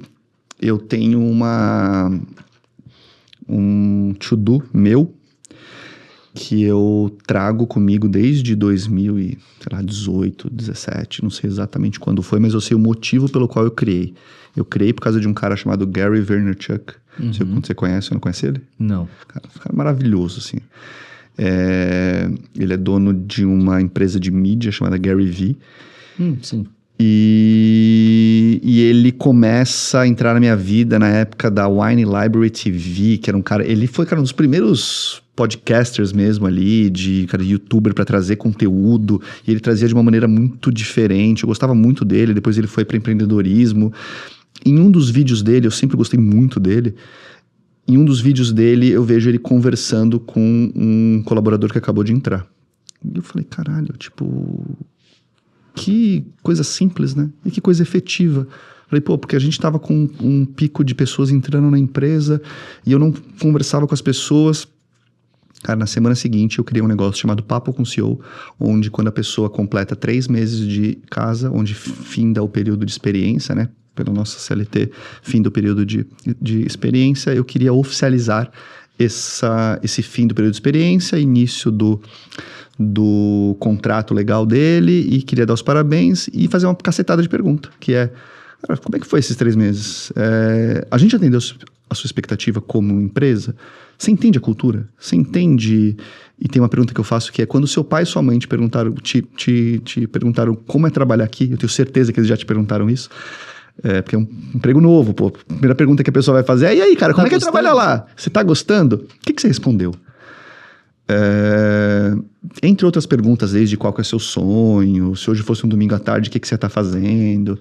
eu tenho um to-do meu que eu trago comigo desde 2018, 17, não sei exatamente quando foi, mas eu sei o motivo pelo qual eu criei. Eu criei por causa de um cara chamado Gary Vaynerchuk. Não sei se você conhece, você não conhece ele? Não. Cara, um cara maravilhoso, assim. Ele é dono de uma empresa de mídia chamada Gary V. Sim. E ele começa a entrar na minha vida na época da Wine Library TV, que era um cara... Ele foi, cara, um dos primeiros podcasters mesmo ali, de youtuber para trazer conteúdo. E ele trazia de uma maneira muito diferente. Eu gostava muito dele. Depois ele foi para empreendedorismo. Em um dos vídeos dele, eu sempre gostei muito dele. Em um dos vídeos dele, eu vejo ele conversando com um colaborador que acabou de entrar. E eu falei, caralho, tipo... Que coisa simples, né? E que coisa efetiva. Falei, porque a gente tava com um pico de pessoas entrando na empresa e eu não conversava com as pessoas. Cara, na semana seguinte eu criei um negócio chamado Papo com CEO, onde quando a pessoa completa 3 meses de casa, onde finda o período de experiência, né? Pela nossa CLT, fim do período de experiência, eu queria oficializar esse fim do período de experiência, início do contrato legal dele, e queria dar os parabéns e fazer uma cacetada de pergunta, que é, cara, como é que foi esses 3 meses? A gente atendeu a sua expectativa como empresa? Você entende a cultura? Você entende... E tem uma pergunta que eu faço que é, quando seu pai e sua mãe te perguntaram como é trabalhar aqui, eu tenho certeza que eles já te perguntaram isso, porque é um emprego novo, pô. A primeira pergunta que a pessoa vai fazer é, e aí, cara, como é que é trabalhar lá? Você tá gostando? O que você respondeu? Entre outras perguntas, desde qual que é o seu sonho, se hoje fosse um domingo à tarde, o que você tá fazendo?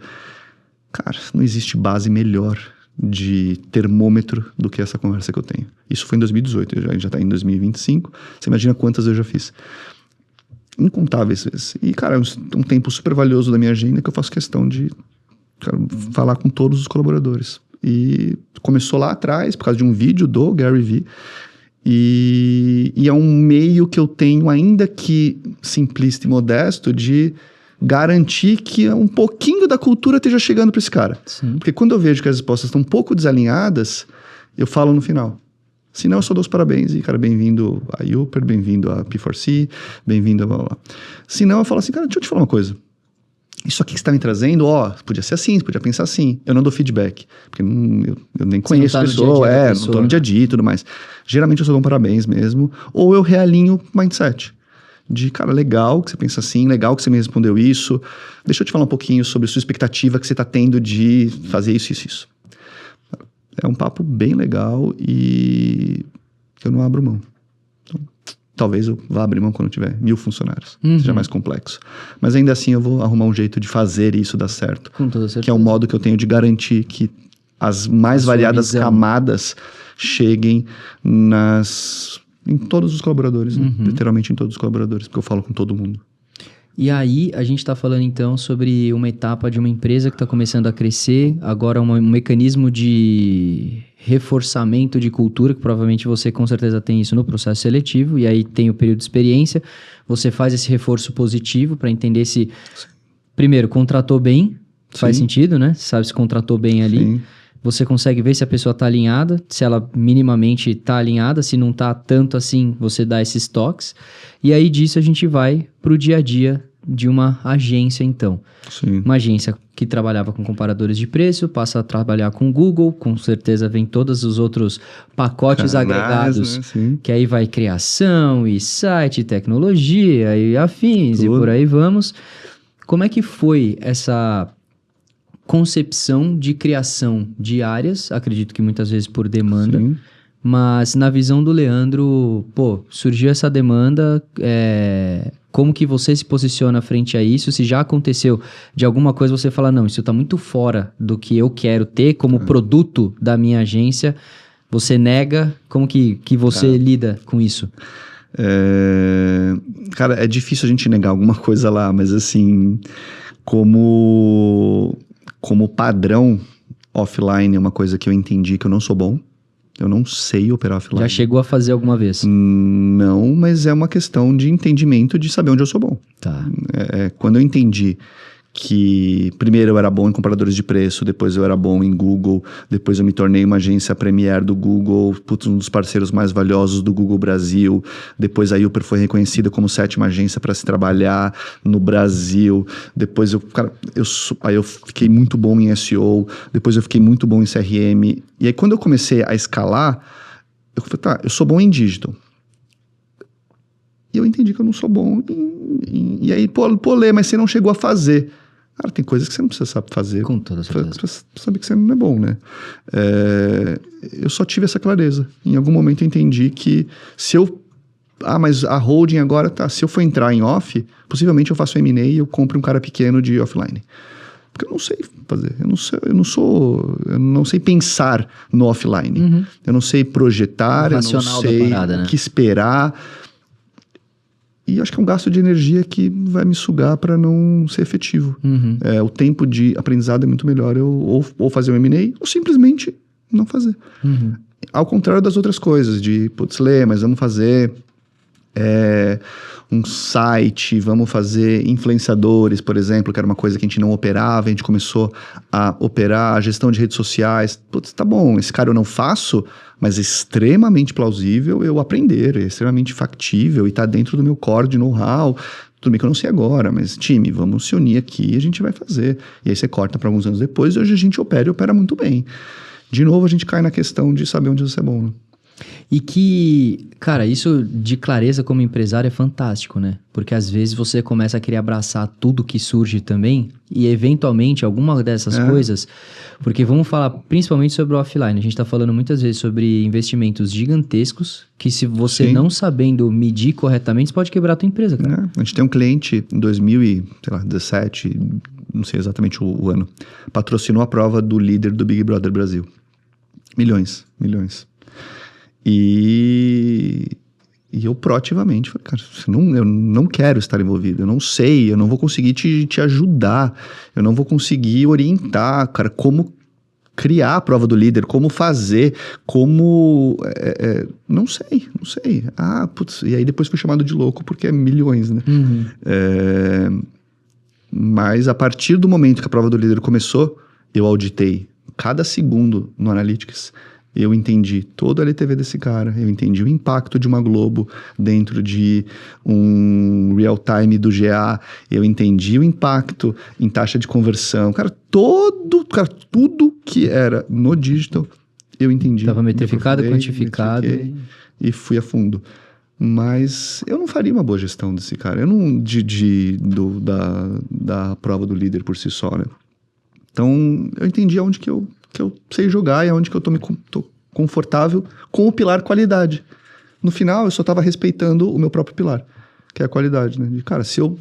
Cara, não existe base melhor de termômetro do que essa conversa que eu tenho. Isso foi em 2018, a gente já tá em 2025, você imagina quantas eu já fiz. Incontáveis vezes. E, cara, é um tempo super valioso da minha agenda que eu faço questão de falar com todos os colaboradores. E começou lá atrás, por causa de um vídeo do Gary V. E é um meio que eu tenho, ainda que simplista e modesto, de garantir que um pouquinho da cultura esteja chegando para esse cara. Sim. Porque quando eu vejo que as respostas estão um pouco desalinhadas, eu falo no final. Se não, eu só dou os parabéns. E, cara, bem-vindo a Uper, bem-vindo a P4C, bem-vindo a blá, blá, blá. Se não, eu falo assim, cara, deixa eu te falar uma coisa. Isso aqui que você está me trazendo, podia ser assim, você podia pensar assim. Eu não dou feedback, porque eu nem conheço a pessoa, não estou no dia a dia e tudo mais. Geralmente eu só dou um parabéns mesmo, ou eu realinho o mindset. De, cara, legal que você pensa assim, legal que você me respondeu isso. Deixa eu te falar um pouquinho sobre a sua expectativa que você está tendo de fazer isso, isso, isso. É um papo bem legal e eu não abro mão. Então, talvez eu vá abrir mão quando tiver 1000 funcionários. Seja mais complexo. Mas ainda assim eu vou arrumar um jeito de fazer isso dar certo. Com toda certeza. Que é um modo que eu tenho de garantir que as mais variadas camadas cheguem em todos os colaboradores, né? Literalmente em todos os colaboradores, porque eu falo com todo mundo. E aí, a gente está falando então sobre uma etapa de uma empresa que está começando a crescer, agora um mecanismo de reforçamento de cultura, que provavelmente você com certeza tem isso no processo seletivo, e aí tem o período de experiência, você faz esse reforço positivo para entender se, primeiro, contratou bem, faz sentido, né? Você sabe se contratou bem ali. Sim. Você consegue ver se a pessoa está alinhada, se ela minimamente está alinhada, se não está tanto assim, você dá esses toques. E aí disso a gente vai para o dia a dia de uma agência, então. Sim. Uma agência que trabalhava com comparadores de preço, passa a trabalhar com Google, com certeza vem todos os outros pacotes Canais, agregados, né? Sim. que aí vai criação e site, tecnologia e afins, e Tudo. por aí vamos. Como é que foi essa concepção de criação de áreas, acredito que muitas vezes por demanda, Sim. mas na visão do Leandro, pô, surgiu essa demanda, como que você se posiciona frente a isso? Se já aconteceu de alguma coisa você fala, não, isso tá muito fora do que eu quero ter como produto da minha agência, você nega, como que você lida com isso? Cara, é difícil a gente negar alguma coisa lá, mas assim, como padrão offline é uma coisa que eu entendi que eu não sou bom. Eu não sei operar offline. Já chegou a fazer alguma vez? Não, mas é uma questão de entendimento de saber onde eu sou bom. Tá. Quando eu entendi que primeiro eu era bom em comparadores de preço, depois eu era bom em Google, depois eu me tornei uma agência premier do Google, um dos parceiros mais valiosos do Google Brasil, depois a Uber foi reconhecida como 7ª agência para se trabalhar no Brasil, depois aí eu fiquei muito bom em SEO, depois eu fiquei muito bom em CRM, e aí quando eu comecei a escalar, eu falei, tá, eu sou bom em digital. E eu entendi que eu não sou bom e aí, Lê, mas você não chegou a fazer. Cara, tem coisas que você não precisa saber fazer. Com toda certeza. Pra saber que você não é bom, né? Eu só tive essa clareza. Em algum momento eu entendi que se eu... mas a holding agora tá... Se eu for entrar em off, possivelmente eu faço M&A e eu compro um cara pequeno de offline. Porque eu não sei fazer. Eu não sei pensar no offline. Uhum. Eu não sei projetar, eu não sei o que esperar. E acho que é um gasto de energia que vai me sugar para não ser efetivo. Uhum. O tempo de aprendizado é muito melhor eu ou fazer um M&A ou simplesmente não fazer. Uhum. Ao contrário das outras coisas, de, Lê, mas vamos fazer um site, vamos fazer influenciadores, por exemplo, que era uma coisa que a gente não operava, a gente começou a operar a gestão de redes sociais. Tá bom, esse cara eu não faço, mas é extremamente plausível eu aprender, é extremamente factível e tá dentro do meu core de know-how. Tudo bem que eu não sei agora, mas time, vamos se unir aqui e a gente vai fazer. E aí você corta para alguns anos depois e hoje a gente opera e opera muito bem. De novo, a gente cai na questão de saber onde você é bom, né? E que, cara, isso de clareza como empresário é fantástico, né? Porque às vezes você começa a querer abraçar tudo que surge também e eventualmente alguma dessas coisas, porque vamos falar principalmente sobre o offline, a gente tá falando muitas vezes sobre investimentos gigantescos que se você não sabendo medir corretamente, você pode quebrar a tua empresa, cara. A gente tem um cliente em 2017, não sei exatamente o ano, patrocinou a prova do líder do Big Brother Brasil. Milhões. E eu proativamente falei, cara, eu não quero estar envolvido, eu não sei, eu não vou conseguir te ajudar, eu não vou conseguir orientar, cara, como criar a prova do líder, como fazer, como... não sei. E aí depois fui chamado de louco porque é milhões, né? Uhum. Mas a partir do momento que a prova do líder começou, eu auditei cada segundo no Analytics. Eu entendi todo o LTV desse cara, eu entendi o impacto de uma Globo dentro de um real time do GA, eu entendi o impacto em taxa de conversão. Cara, tudo que era no digital, eu entendi. Tava metrificado, quantificado. E fui a fundo. Mas eu não faria uma boa gestão desse cara. Eu não... da prova do líder por si só, né? Então, eu entendi aonde que eu sei jogar e aonde que eu tô confortável com o pilar qualidade. No final, eu só estava respeitando o meu próprio pilar, que é a qualidade, né? Cara, se eu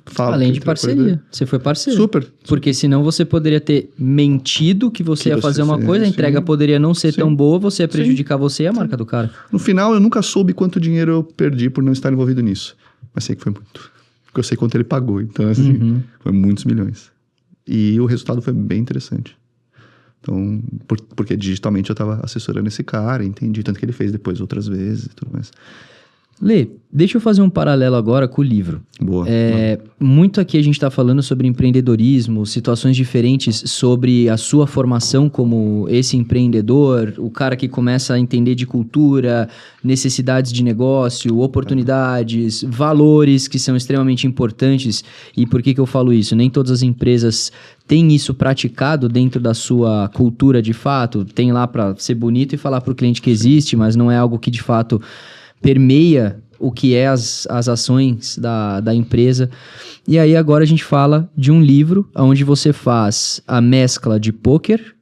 falo... Além de parceria, você foi parceiro. Super. Porque senão você poderia ter mentido que você ia fazer uma coisa, a entrega poderia não ser tão boa, você ia prejudicar você e a marca do cara. No final, eu nunca soube quanto dinheiro eu perdi por não estar envolvido nisso. Mas sei que foi muito. Porque eu sei quanto ele pagou. Então, assim, foi muitos milhões. E o resultado foi bem interessante. Então, porque digitalmente eu estava assessorando esse cara, entendi tanto que ele fez depois outras vezes e tudo mais. Lê, deixa eu fazer um paralelo agora com o livro. Boa. Muito aqui a gente está falando sobre empreendedorismo, situações diferentes sobre a sua formação como esse empreendedor, o cara que começa a entender de cultura, necessidades de negócio, oportunidades, valores que são extremamente importantes. E por que eu falo isso? Nem todas as empresas têm isso praticado dentro da sua cultura de fato. Tem lá para ser bonito e falar para o cliente que existe, mas não é algo que de fato permeia o que é as ações da empresa. E aí agora a gente fala de um livro onde você faz a mescla de pôquer,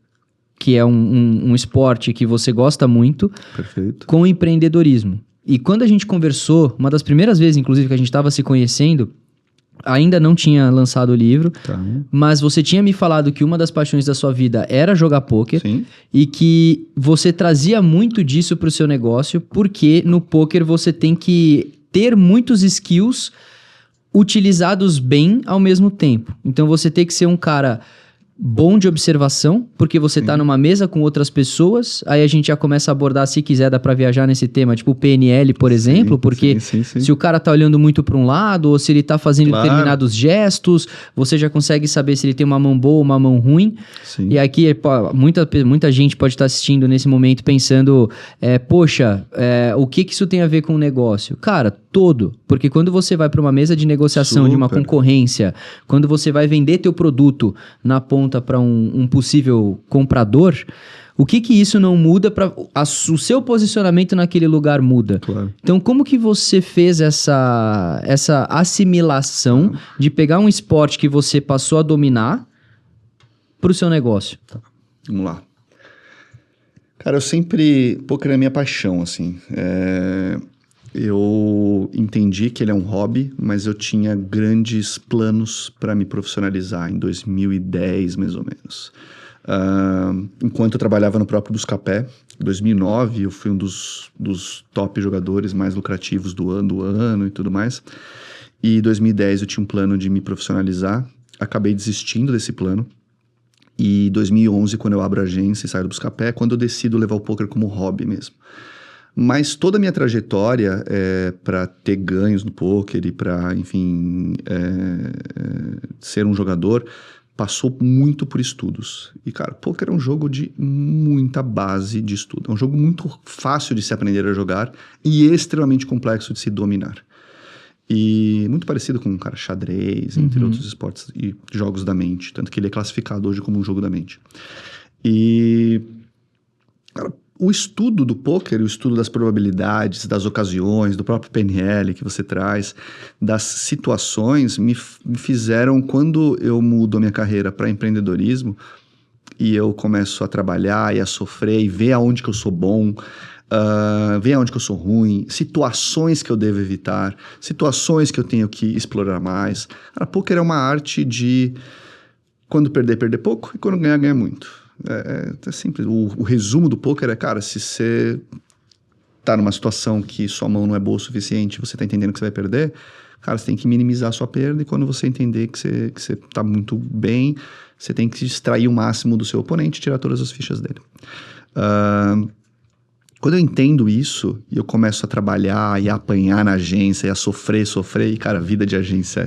que é um esporte que você gosta muito, Perfeito. com empreendedorismo. E quando a gente conversou, uma das primeiras vezes, inclusive, que a gente estava se conhecendo, ainda não tinha lançado o livro, Tá. mas você tinha me falado que uma das paixões da sua vida era jogar pôquer. Sim. E que você trazia muito disso para o seu negócio, porque no pôquer você tem que ter muitos skills utilizados bem ao mesmo tempo. Então você tem que ser um cara bom de observação, porque você tá numa mesa com outras pessoas, aí a gente já começa a abordar, se quiser, dá pra viajar nesse tema, tipo o PNL, por exemplo, porque sim. se o cara tá olhando muito pra um lado, ou se ele tá fazendo determinados gestos, você já consegue saber se ele tem uma mão boa ou uma mão ruim. Sim. E aqui, pô, muita gente pode estar assistindo nesse momento pensando, o que isso tem a ver com o negócio? Cara, todo. Porque quando você vai pra uma mesa de negociação de uma concorrência, quando você vai vender teu produto na ponta para um possível comprador, o que isso não muda para o seu posicionamento naquele lugar muda? Claro. Então, como que você fez essa assimilação de pegar um esporte que você passou a dominar para o seu negócio? Tá. Vamos lá. Cara, pôquer é minha paixão, assim. Eu entendi que ele é um hobby, mas eu tinha grandes planos para me profissionalizar em 2010, mais ou menos. Enquanto eu trabalhava no próprio Buscapé, em 2009 eu fui um dos top jogadores mais lucrativos do ano e tudo mais. E em 2010 eu tinha um plano de me profissionalizar, acabei desistindo desse plano. E em 2011, quando eu abro a agência e saio do Buscapé, é quando eu decido levar o poker como hobby mesmo. Mas toda a minha trajetória para ter ganhos no poker e para, enfim, ser um jogador, passou muito por estudos. E, cara, poker é um jogo de muita base de estudo. É um jogo muito fácil de se aprender a jogar e extremamente complexo de se dominar. E muito parecido com, cara, xadrez, entre outros esportes e jogos da mente. Tanto que ele é classificado hoje como um jogo da mente. E, cara, o estudo do poker, o estudo das probabilidades, das ocasiões, do próprio PNL que você traz, das situações, me fizeram, quando eu mudo a minha carreira para empreendedorismo e eu começo a trabalhar e a sofrer e ver aonde que eu sou bom, ver aonde que eu sou ruim, situações que eu devo evitar, situações que eu tenho que explorar mais. A poker é uma arte de quando perder, perder pouco e quando ganhar, ganhar muito. É simples. O resumo do poker é, cara, se você tá numa situação que sua mão não é boa o suficiente, você tá entendendo que você vai perder, cara, você tem que minimizar a sua perda, e quando você entender que você tá muito bem, você tem que extrair o máximo do seu oponente e tirar todas as fichas dele. Quando eu entendo isso e eu começo a trabalhar e a apanhar na agência e a sofrer, e, cara, a vida de agência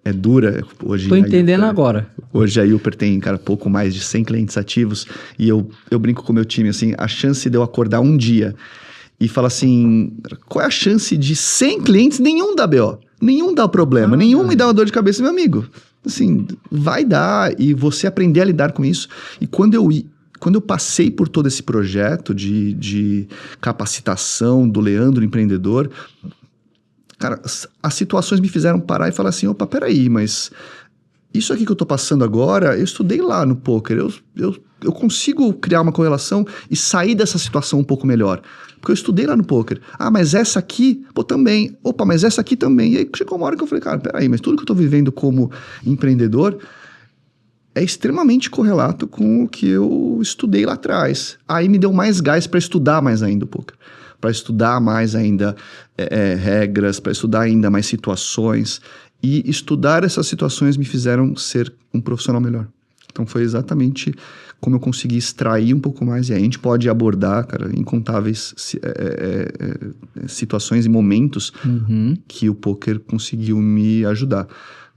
é dura. Hoje Tô entendendo agora. Hoje a Yupper tem, cara, pouco mais de 100 clientes ativos e eu brinco com o meu time, assim, a chance de eu acordar um dia e falar assim, qual é a chance de 100 clientes, nenhum dá BO, nenhum dá problema, nenhum me dá uma dor de cabeça, meu amigo. Assim, vai dar, e você aprender a lidar com isso. E quando eu passei por todo esse projeto de capacitação do Leandro Empreendedor, cara, as situações me fizeram parar e falar assim, opa, peraí, mas isso aqui que eu tô passando agora, eu estudei lá no poker, eu consigo criar uma correlação e sair dessa situação um pouco melhor, porque eu estudei lá no poker. Ah, mas essa aqui, pô, também. Opa, mas essa aqui também. E aí chegou uma hora que eu falei, cara, peraí, mas tudo que eu tô vivendo como empreendedor é extremamente correlato com o que eu estudei lá atrás. Aí me deu mais gás para estudar mais ainda o poker, para estudar mais ainda regras, para estudar ainda mais situações, e estudar essas situações me fizeram ser um profissional melhor. Então foi exatamente como eu consegui extrair um pouco mais. E aí a gente pode abordar, cara, incontáveis situações e momentos que o poker conseguiu me ajudar.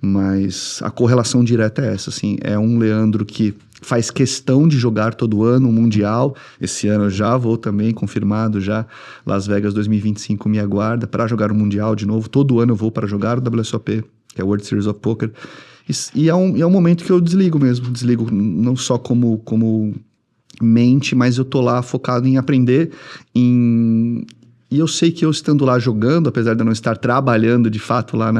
Mas a correlação direta é essa, assim. É um Leandro que faz questão de jogar todo ano um Mundial. Esse ano eu já vou também, confirmado já. Las Vegas 2025 me aguarda para jogar o Mundial de novo. Todo ano eu vou para jogar o WSOP, que é o World Series of Poker. E é um momento que eu desligo mesmo. Desligo não só como mente, mas eu tô lá focado em aprender, E eu sei que eu estando lá jogando, apesar de eu não estar trabalhando de fato lá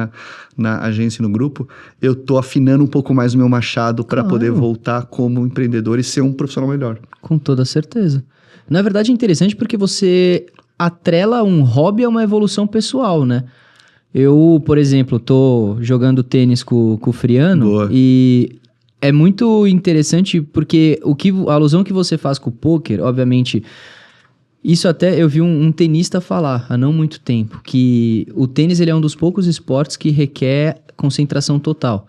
na agência e no grupo, eu tô afinando um pouco mais o meu machado para poder voltar como empreendedor e ser um profissional melhor. Com toda certeza. Na verdade é interessante porque você atrela um hobby a uma evolução pessoal, né? Eu, por exemplo, tô jogando tênis com o Friano. Boa. E é muito interessante porque a alusão que você faz com o poker, obviamente... Isso até eu vi um tenista falar há não muito tempo, que o tênis ele é um dos poucos esportes que requer concentração total.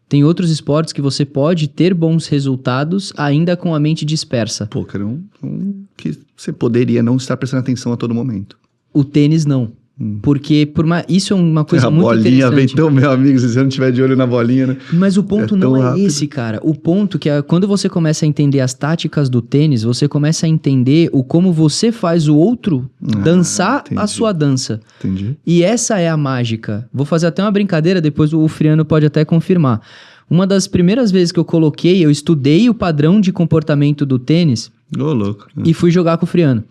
Tem outros esportes que você pode ter bons resultados ainda com a mente dispersa. Poker é um que você poderia não estar prestando atenção a todo momento. O tênis não. Porque isso é uma coisa muito interessante. A bolinha vem tão, meu amigo, se você não tiver de olho na bolinha, né? Mas o ponto não é esse, cara. O ponto que é quando você começa a entender as táticas do tênis, você começa a entender como você faz o outro dançar a sua dança. Entendi. E essa é a mágica. Vou fazer até uma brincadeira, depois o Friano pode até confirmar. Uma das primeiras vezes que eu estudei o padrão de comportamento do tênis. Louco. E fui jogar com o Friano.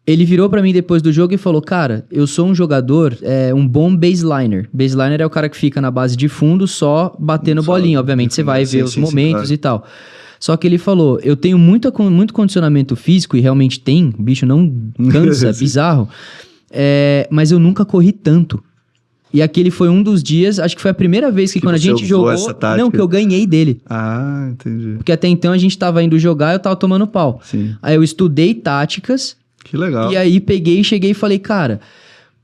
Ele virou pra mim depois do jogo e falou, cara, eu sou um jogador, um bom baseliner. Baseliner é o cara que fica na base de fundo só batendo bolinha. Obviamente você vai ver os momentos e tal. Só que ele falou, eu tenho muito condicionamento físico, e realmente tem, o bicho não cansa, é bizarro. Mas eu nunca corri tanto. E aquele foi um dos dias, acho que foi a primeira vez que quando a gente jogou... que eu ganhei dele. Ah, entendi. Porque até então a gente tava indo jogar e eu tava tomando pau. Sim. Aí eu estudei táticas... Que legal. E aí cheguei e falei, cara,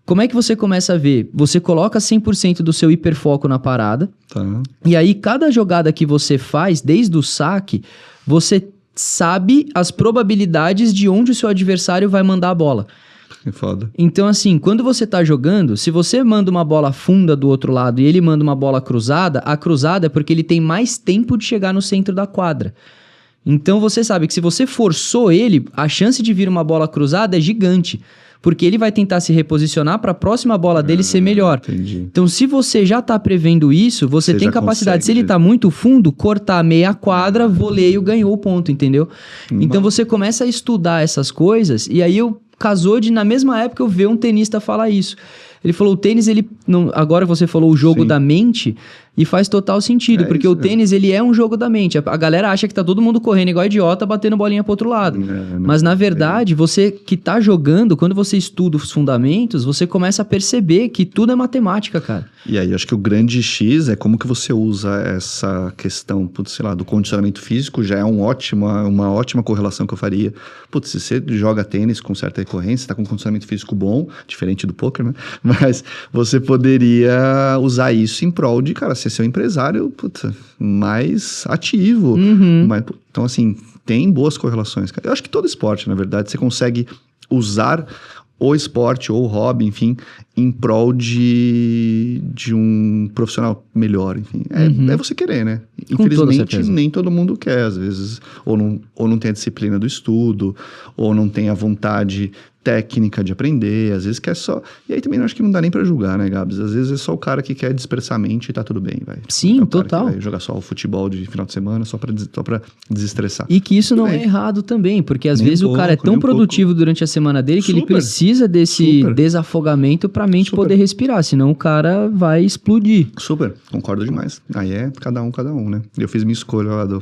como é que você começa a ver? Você coloca 100% do seu hiperfoco na parada. Tá. E aí cada jogada que você faz, desde o saque, você sabe as probabilidades de onde o seu adversário vai mandar a bola. Que foda. Então assim, quando você tá jogando, se você manda uma bola funda do outro lado e ele manda uma bola cruzada, a cruzada é porque ele tem mais tempo de chegar no centro da quadra. Então você sabe que se você forçou ele, a chance de vir uma bola cruzada é gigante. Porque ele vai tentar se reposicionar para a próxima bola dele ser melhor. Entendi. Então se você já está prevendo isso, você tem capacidade, se ele está muito fundo, cortar meia quadra, voleio, ganhou o ponto, entendeu? Então você começa a estudar essas coisas e aí casou na mesma época eu ver um tenista falar isso. Ele falou, o tênis, agora você falou o jogo da mente, e faz total sentido, porque o tênis, ele é um jogo da mente. A galera acha que tá todo mundo correndo igual idiota, batendo bolinha pro outro lado. Mas, na verdade, você que tá jogando, quando você estuda os fundamentos, você começa a perceber que tudo é matemática, cara. E aí, acho que o grande X é como que você usa essa questão, sei lá, do condicionamento físico, já é uma ótima correlação que eu faria. Putz, se você joga tênis com certa recorrência, tá com um condicionamento físico bom, diferente do poker, né? Mas você poderia usar isso em prol de, cara, ser seu empresário mais ativo. Então, assim, tem boas correlações. Eu acho que todo esporte, na verdade, você consegue usar o esporte ou o hobby, enfim, em prol de um profissional melhor, enfim. É você querer, né? Infelizmente, nem todo mundo quer, às vezes, ou não tem a disciplina do estudo, ou não tem a vontade técnica de aprender, às vezes quer só... E aí também eu acho que não dá nem pra julgar, né, Gabs? Às vezes é só o cara que quer dispersar a mente e tá tudo bem, vai. Sim, é o total. Cara que vai jogar só o futebol de final de semana só pra desestressar. E que isso não é errado também, porque às vezes o cara é tão produtivo durante a semana dele que ele precisa desse desafogamento pra mente poder respirar, senão o cara vai explodir. Super, concordo demais. Aí é cada um, né? Eu fiz minha escolha lá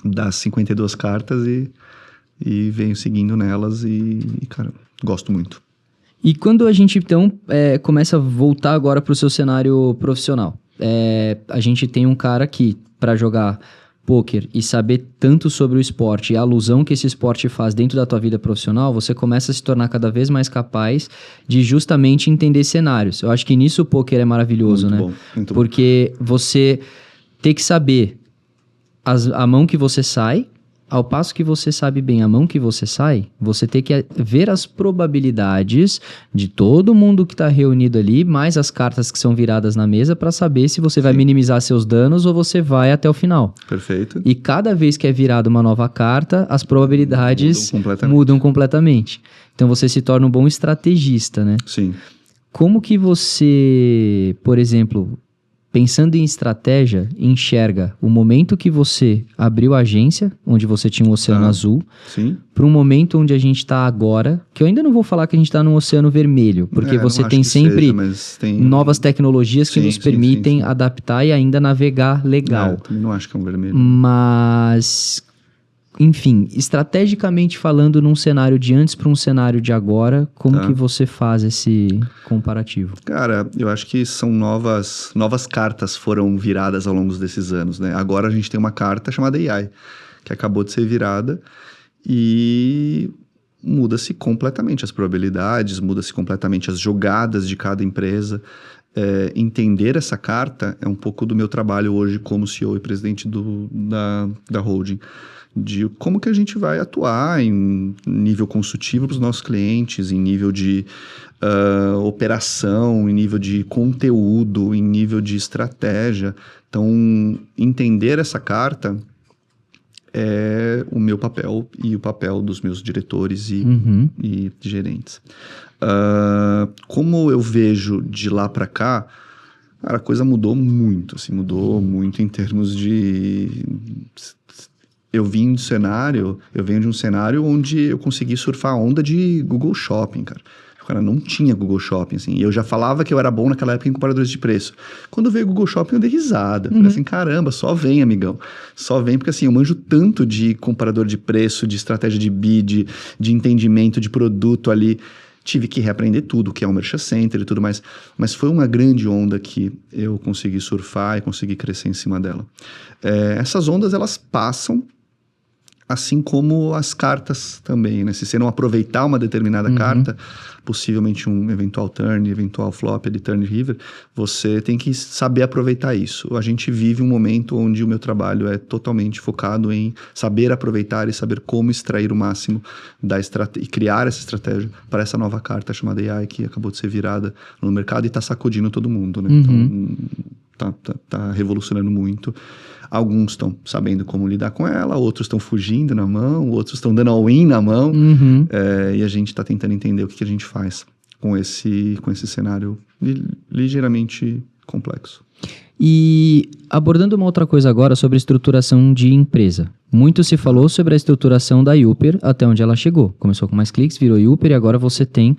das 52 cartas e venho seguindo nelas e cara... Gosto muito. E quando a gente, então, começa a voltar agora para o seu cenário profissional, a gente tem um cara que, para jogar pôquer e saber tanto sobre o esporte e a alusão que esse esporte faz dentro da tua vida profissional, você começa a se tornar cada vez mais capaz de justamente entender cenários. Eu acho que nisso o pôquer é maravilhoso, muito né? Muito Porque você tem que saber a mão que você sai, ao passo que você sabe bem a mão que você sai, você tem que ver as probabilidades de todo mundo que está reunido ali, mais as cartas que são viradas na mesa para saber se você vai minimizar seus danos ou você vai até o final. Perfeito. E cada vez que é virada uma nova carta, as probabilidades mudam completamente. Então você se torna um bom estrategista, né? Sim. Como que você, por exemplo, pensando em estratégia, enxerga o momento que você abriu a agência, onde você tinha um oceano azul, para um momento onde a gente está agora, que eu ainda não vou falar que a gente está num oceano vermelho, porque você tem sempre novas tecnologias que nos permitem adaptar e ainda navegar legal. Eu também não acho que é um vermelho. Mas, enfim, estrategicamente falando, num cenário de antes para um cenário de agora, como que você faz esse comparativo? Cara, eu acho que são novas cartas foram viradas ao longo desses anos, né? Agora a gente tem uma carta chamada AI, que acabou de ser virada e muda-se completamente as probabilidades, muda-se completamente as jogadas de cada empresa. Entender essa carta é um pouco do meu trabalho hoje como CEO e presidente da holding, de como que a gente vai atuar em nível consultivo para os nossos clientes, em nível de operação, em nível de conteúdo, em nível de estratégia. Então, entender essa carta é o meu papel e o papel dos meus diretores e gerentes. Como eu vejo de lá para cá, cara, a coisa mudou muito, assim, em termos de... Eu venho de um cenário onde eu consegui surfar a onda de Google Shopping, cara. Cara, não tinha Google Shopping, assim. E eu já falava que eu era bom naquela época em comparadores de preço. Quando veio Google Shopping, eu dei risada. Falei assim, caramba, só vem, amigão. Só vem, porque assim, eu manjo tanto de comparador de preço, de estratégia de bid, de entendimento de produto ali. Tive que reaprender tudo, que é o Merchant Center e tudo mais. Mas foi uma grande onda que eu consegui surfar e consegui crescer em cima dela. Essas ondas, elas passam, assim como as cartas também, né? Se você não aproveitar uma determinada carta, possivelmente um eventual turn, eventual flop de turn river, você tem que saber aproveitar isso. A gente vive um momento onde o meu trabalho é totalmente focado em saber aproveitar e saber como extrair o máximo da estratégia e criar essa estratégia para essa nova carta chamada AI que acabou de ser virada no mercado e está sacudindo todo mundo, né? Então, tá revolucionando muito. Alguns estão sabendo como lidar com ela, outros estão fugindo na mão, outros estão dando all-in na mão. E a gente está tentando entender o que a gente faz com esse cenário ligeiramente complexo. E abordando uma outra coisa agora sobre estruturação de empresa. Muito se falou sobre a estruturação da Uper até onde ela chegou. Começou com mais cliques, virou Uper e agora você tem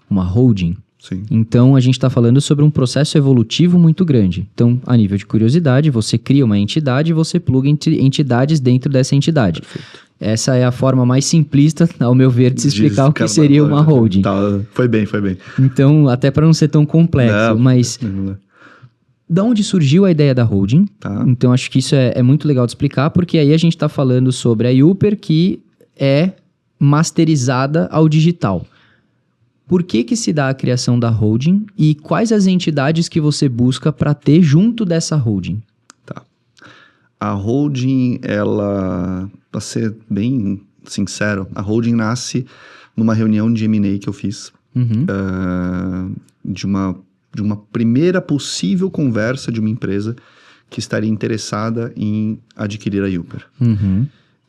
uma holding. Sim. Então, a gente está falando sobre um processo evolutivo muito grande. Então, a nível de curiosidade, você cria uma entidade e você pluga entidades dentro dessa entidade. Perfeito. Essa é a forma mais simplista, ao meu ver, de se explicar o que seria uma holding. Foi bem. Então, até para não ser tão complexo, mas... Da onde surgiu a ideia da holding? Então, acho que isso é muito legal de explicar, porque aí a gente está falando sobre a Uper, que é masterizada ao digital. Por que se dá a criação da holding e quais as entidades que você busca para ter junto dessa holding? A holding, ela, para ser bem sincero, a holding nasce numa reunião de M&A que eu fiz, de uma primeira possível conversa de uma empresa que estaria interessada em adquirir a Uper.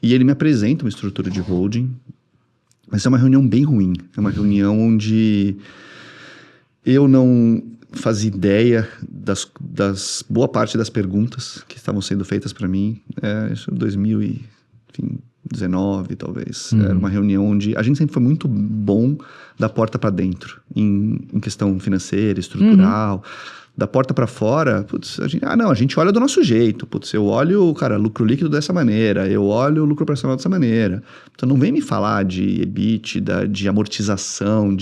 E ele me apresenta uma estrutura de holding. Mas é uma reunião bem ruim. É uma reunião onde eu não fazia ideia das boa parte das perguntas que estavam sendo feitas para mim. Isso em 2019, talvez. Era uma reunião onde a gente sempre foi muito bom da porta para dentro, em questão financeira, estrutural. Da porta para fora, a gente olha do nosso jeito. Eu olho, cara, lucro líquido dessa maneira, eu olho o lucro operacional dessa maneira. Então, não vem me falar de EBITDA, de amortização,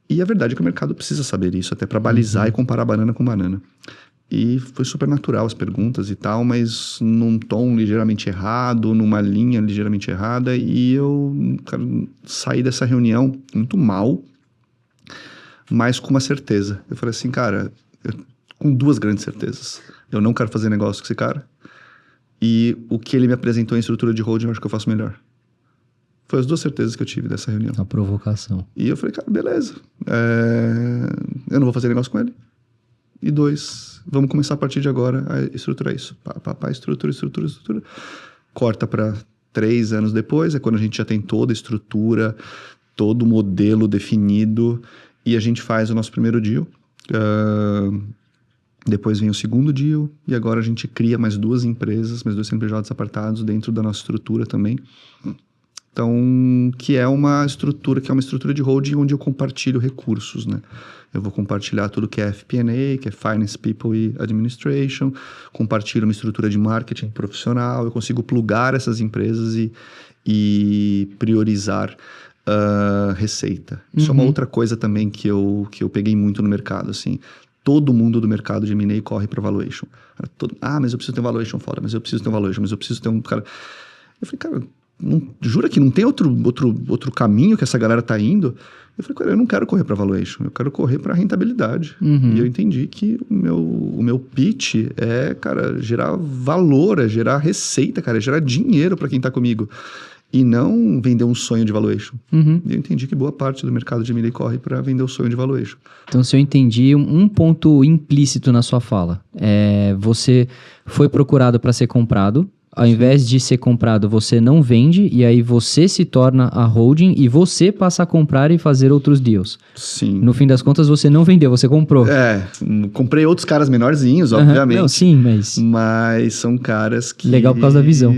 E a verdade é que o mercado precisa saber isso, até para balizar e comparar banana com banana. E foi super natural as perguntas e tal, mas num tom ligeiramente errado, numa linha ligeiramente errada. E eu, cara, saí dessa reunião muito mal, mas com uma certeza. Eu falei assim, cara, com duas grandes certezas. Eu não quero fazer negócio com esse cara e o que ele me apresentou em estrutura de holding, eu acho que eu faço melhor. Foi as 2 certezas que eu tive dessa reunião. A provocação. E eu falei, cara, beleza. Eu não vou fazer negócio com ele. E 2, vamos começar a partir de agora a estruturar isso. Estrutura. Corta para 3 anos depois, é quando a gente já tem toda a estrutura, todo o modelo definido, e a gente faz o nosso primeiro deal. Depois vem o segundo deal, e agora a gente cria mais 2 empresas, mais 2 CNPJs apartados dentro da nossa estrutura também. Então, que é uma estrutura de holding onde eu compartilho recursos, né? Eu vou compartilhar tudo que é FP&A, que é Finance, People e Administration, compartilho uma estrutura de marketing profissional, eu consigo plugar essas empresas e priorizar receita. Isso é uma outra coisa também que eu peguei muito no mercado, assim. Todo mundo do mercado de M&A corre para valuation. Mas eu preciso ter um valuation foda, mas eu preciso ter um valuation, mas eu preciso ter um cara... Eu falei, cara... jura que não tem outro caminho que essa galera tá indo? Eu falei, cara, eu não quero correr para valuation, eu quero correr para rentabilidade. E eu entendi que o meu pitch é, cara, gerar valor, é gerar receita, cara, é gerar dinheiro para quem tá comigo. E não vender um sonho de valuation. E eu entendi que boa parte do mercado de M&A corre para vender o sonho de valuation. Então, se eu entendi, um ponto implícito na sua fala, você foi procurado para ser comprado. Ao invés de ser comprado, você não vende, e aí você se torna a holding e você passa a comprar e fazer outros deals. Sim. No fim das contas, você não vendeu, você comprou. Comprei outros caras menorzinhos, obviamente. Não, sim, mas... Mas são caras que... Legal por causa da visão.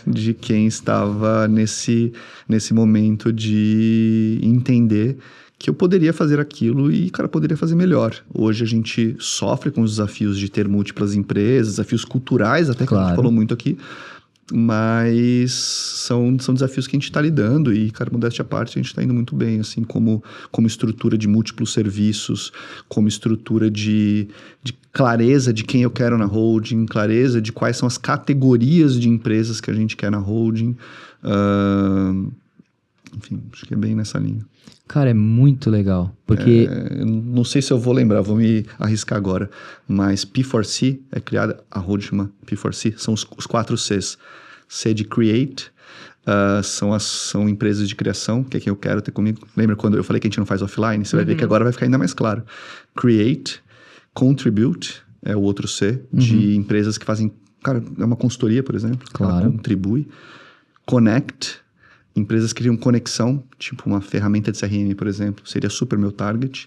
De quem estava nesse momento de entender que eu poderia fazer aquilo e, cara, poderia fazer melhor. Hoje a gente sofre com os desafios de ter múltiplas empresas, desafios culturais até, que a gente falou muito aqui, mas são desafios que a gente está lidando e, cara, modéstia à parte, a gente está indo muito bem, assim, como estrutura de múltiplos serviços, como estrutura de clareza de quem eu quero na holding, clareza de quais são as categorias de empresas que a gente quer na holding. Enfim, acho que é bem nessa linha. Cara, é muito legal, porque... não sei se eu vou lembrar, vou me arriscar agora, mas P4C é criada, a holding chama P4C, são os 4 Cs. C de Create, são empresas de criação, que é quem eu quero ter comigo. Lembra quando eu falei que a gente não faz offline? Você vai ver que agora vai ficar ainda mais claro. Create, Contribute, é o outro C, de empresas que fazem... Cara, é uma consultoria, por exemplo, que ela contribui. Connect, empresas que criam conexão, tipo uma ferramenta de CRM, por exemplo, seria super meu target.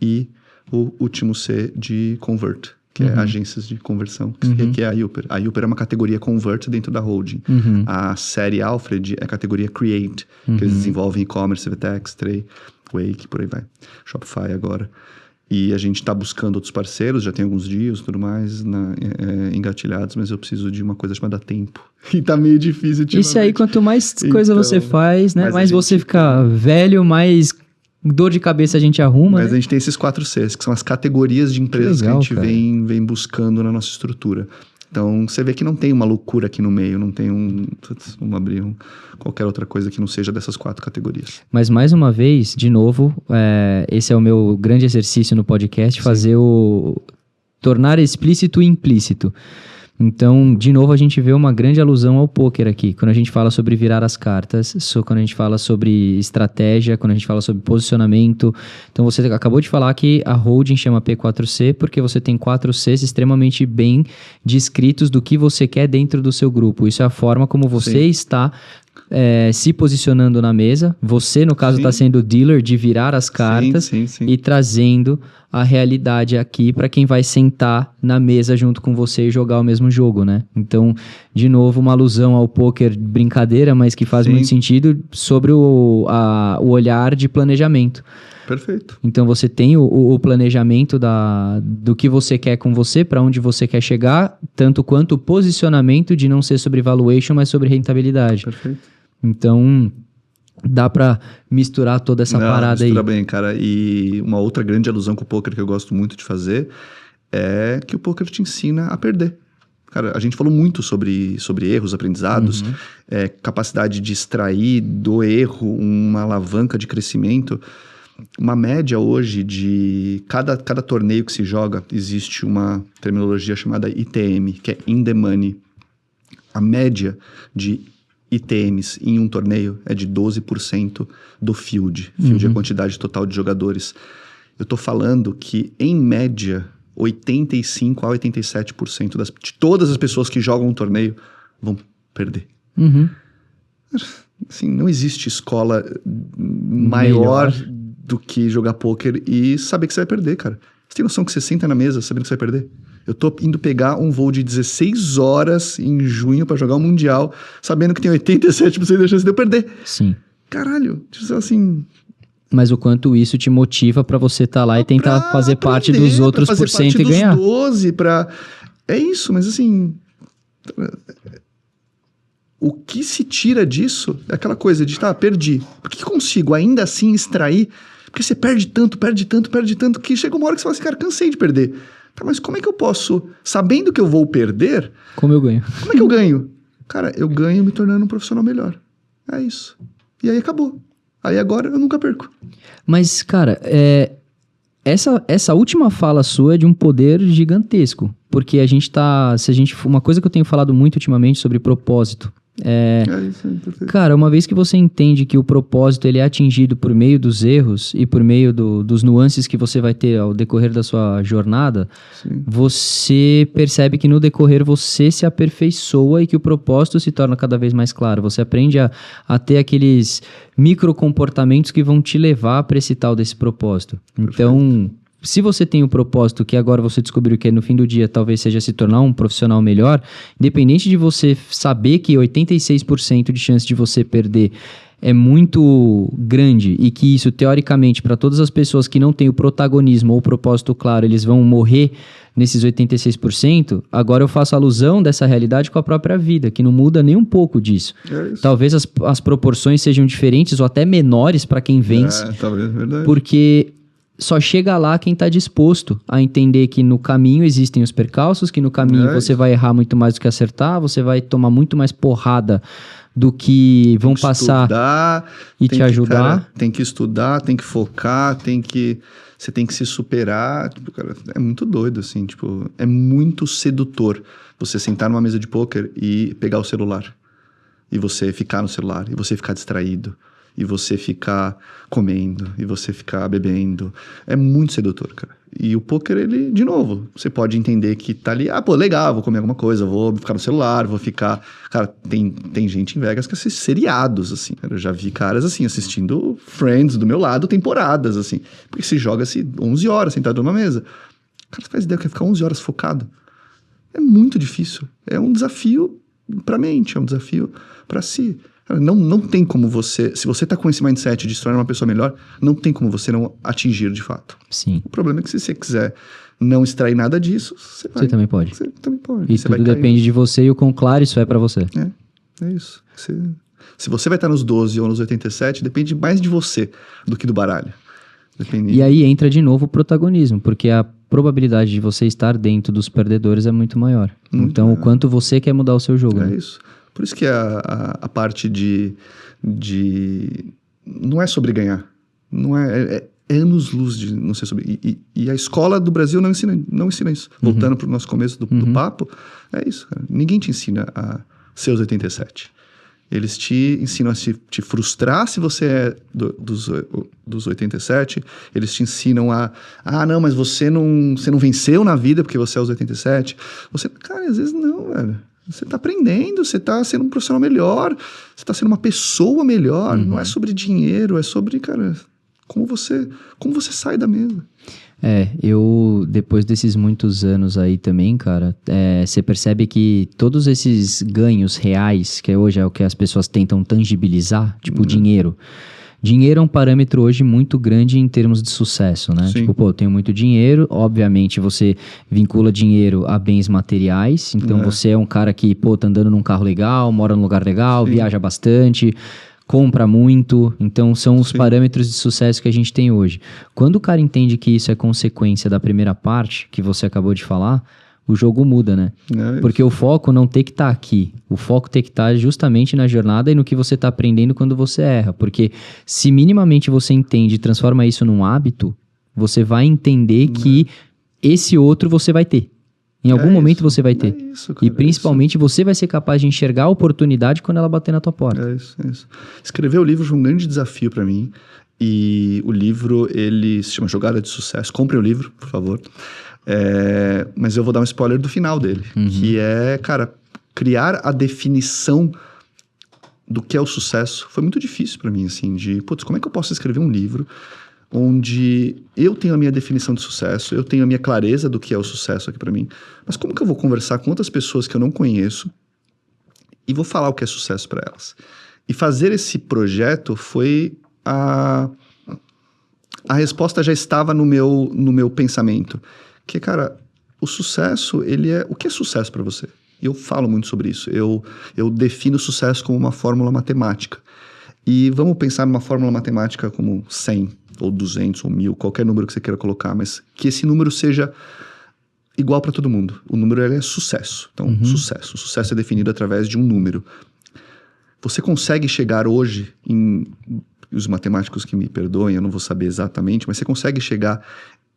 E o último C de Convert, que é agências de conversão, que é a Uper. A Uper é uma categoria Convert dentro da holding. A série Alfred é a categoria Create, que eles desenvolvem e-commerce, VTEX, Tray, Wake, por aí vai. Shopify agora. E a gente está buscando outros parceiros, já tem alguns dias e tudo mais engatilhados, mas eu preciso de uma coisa chamada tempo. E tá meio difícil ultimamente. Isso aí, quanto mais coisa você faz, né? Mais você fica velho, mais dor de cabeça a gente arruma. Mas a gente tem esses 4 Cs, que são as categorias de empresas que a gente vem buscando na nossa estrutura. Então, você vê que não tem uma loucura aqui no meio, não tem vamos abrir qualquer outra coisa que não seja dessas 4 categorias. Mas, mais uma vez, de novo, esse é o meu grande exercício no podcast, fazer tornar explícito e implícito. Então, de novo, a gente vê uma grande alusão ao poker aqui. Quando a gente fala sobre virar as cartas, quando a gente fala sobre estratégia, quando a gente fala sobre posicionamento. Então, você acabou de falar que a holding chama P4C porque você tem 4 Cs extremamente bem descritos do que você quer dentro do seu grupo. Isso é a forma como você está se posicionando na mesa. Você, no caso, está sendo o dealer de virar as cartas e trazendo a realidade aqui para quem vai sentar na mesa junto com você e jogar o mesmo jogo, né? Então, de novo, uma alusão ao poker brincadeira, mas que faz muito sentido sobre o olhar de planejamento. Perfeito. Então, você tem o planejamento do que você quer com você, para onde você quer chegar, tanto quanto o posicionamento de não ser sobre valuation, mas sobre rentabilidade. Perfeito. Então, dá pra misturar toda essa parada aí. Mistura bem, cara. E uma outra grande alusão com o poker que eu gosto muito de fazer é que o poker te ensina a perder. Cara, a gente falou muito sobre erros, aprendizados, capacidade de extrair do erro uma alavanca de crescimento. Uma média hoje de cada torneio que se joga, existe uma terminologia chamada ITM, que é In the Money. A média de ITMs em um torneio é de 12% do field. Field é a quantidade total de jogadores. Eu tô falando que, em média, 85% a 87% de todas as pessoas que jogam um torneio vão perder. Assim, não existe escola maior do que jogar pôquer e saber que você vai perder, cara. Você tem noção que você senta na mesa sabendo que você vai perder? Eu tô indo pegar um voo de 16 horas em junho pra jogar o Mundial, sabendo que tem 87% de chance de eu perder. Sim. Caralho, assim... Mas o quanto isso te motiva pra você estar lá e tentar fazer parte dos outros por cento e ganhar. 12 pra... É isso, mas assim... O que se tira disso é aquela coisa de, perdi. Por que consigo ainda assim extrair? Porque você perde tanto, que chega uma hora que você fala assim, cara, cansei de perder. Tá, mas como é que eu posso, sabendo que eu vou perder... Como eu ganho? Como é que eu ganho? Cara, eu ganho me tornando um profissional melhor. É isso. E aí acabou. Aí agora eu nunca perco. Mas, cara, essa última fala sua é de um poder gigantesco. Porque a gente tá... Uma coisa que eu tenho falado muito ultimamente sobre propósito. Isso, perfeito. Cara, uma vez que você entende que o propósito ele é atingido por meio dos erros e por meio dos nuances que você vai ter ao decorrer da sua jornada, Sim. Você percebe que no decorrer você se aperfeiçoa e que o propósito se torna cada vez mais claro. Você aprende a ter aqueles microcomportamentos que vão te levar para esse tal desse propósito. Perfeito. Então... Se você tem o propósito que agora você descobriu que no fim do dia talvez seja se tornar um profissional melhor, independente de você saber que 86% de chance de você perder é muito grande e que isso, teoricamente, para todas as pessoas que não têm o protagonismo ou o propósito claro, eles vão morrer nesses 86%, agora eu faço alusão dessa realidade com a própria vida, que não muda nem um pouco disso. Talvez as proporções sejam diferentes ou até menores para quem vence. Talvez, verdade. Porque... Só chega lá quem está disposto a entender que no caminho existem os percalços, que no caminho você vai errar muito mais do que acertar, você vai tomar muito mais porrada do que vão passar e te ajudar. Cara, tem que estudar, tem que focar, você tem que se superar. Tipo, cara, é muito doido, assim, tipo, é muito sedutor você sentar numa mesa de pôquer e pegar o celular. E você ficar no celular, e você ficar distraído. E você ficar comendo, e você ficar bebendo. É muito sedutor, cara. E o poker, ele, de novo, você pode entender que tá ali, legal, vou comer alguma coisa, vou ficar no celular, vou ficar... Cara, tem gente em Vegas que assiste seriados, assim. Eu já vi caras, assim, assistindo Friends do meu lado, temporadas, assim. Porque se joga-se 11 horas sentado numa mesa. Cara, você faz ideia que é ficar 11 horas focado? É muito difícil. É um desafio pra mente, é um desafio pra si. Não tem como você... Se você tá com esse mindset de se tornar uma pessoa melhor, não tem como você não atingir de fato. Sim. O problema é que se você quiser não extrair nada disso, você também pode. Você também pode. E você tudo depende de você e o quão claro isso é pra você. É isso. Se você vai estar nos 12 ou nos 87, depende mais de você do que do baralho. E aí entra de novo o protagonismo, porque a probabilidade de você estar dentro dos perdedores é muito maior. Então, o quanto você quer mudar o seu jogo. É isso. Por isso que a parte de... Não é sobre ganhar. Não é anos-luz de não ser sobre... E a escola do Brasil não ensina isso. Voltando para o nosso começo do papo, é isso, cara. Ninguém te ensina a ser os 87. Eles te ensinam a te frustrar se você é dos 87. Eles te ensinam não, mas você não venceu na vida porque você é os 87. Cara, às vezes não, velho. Você está aprendendo, você está sendo um profissional melhor, você está sendo uma pessoa melhor. Não é sobre dinheiro, é sobre, cara, como você sai da mesa. Eu, depois desses muitos anos aí também, cara, você percebe que todos esses ganhos reais, que hoje é o que as pessoas tentam tangibilizar, tipo dinheiro. Dinheiro é um parâmetro hoje muito grande em termos de sucesso, né? Sim. Tipo, eu tenho muito dinheiro, obviamente você vincula dinheiro a bens materiais, então você é um cara que, tá andando num carro legal, mora num lugar legal, viaja bastante, compra muito, então são os parâmetros de sucesso que a gente tem hoje. Quando o cara entende que isso é consequência da primeira parte, que você acabou de falar, o jogo muda, né? Porque o foco não tem que estar aqui. O foco tem que estar justamente na jornada e no que você está aprendendo quando você erra. Porque se minimamente você entende e transforma isso num hábito, você vai entender que esse outro você vai ter. Em algum momento você vai ter. É isso, cara, e principalmente você vai ser capaz de enxergar a oportunidade quando ela bater na tua porta. É isso. Escrever o livro foi um grande desafio para mim. E o livro, ele se chama Jogada de Sucesso. Compre o livro, por favor. Mas eu vou dar um spoiler do final dele. Que é, cara, criar a definição do que é o sucesso foi muito difícil para mim, assim, como é que eu posso escrever um livro onde eu tenho a minha definição de sucesso, eu tenho a minha clareza do que é o sucesso aqui para mim, mas como que eu vou conversar com outras pessoas que eu não conheço e vou falar o que é sucesso para elas? E fazer esse projeto foi a resposta já estava no meu pensamento, que, cara, o sucesso, o que é sucesso para você? Eu falo muito sobre isso. Eu defino o sucesso como uma fórmula matemática. E vamos pensar numa fórmula matemática como 100, ou 200, ou 1000, qualquer número que você queira colocar, mas que esse número seja igual para todo mundo. O número é sucesso. Então, sucesso. O sucesso é definido através de um número. Você consegue chegar hoje os matemáticos que me perdoem, eu não vou saber exatamente, mas você consegue chegar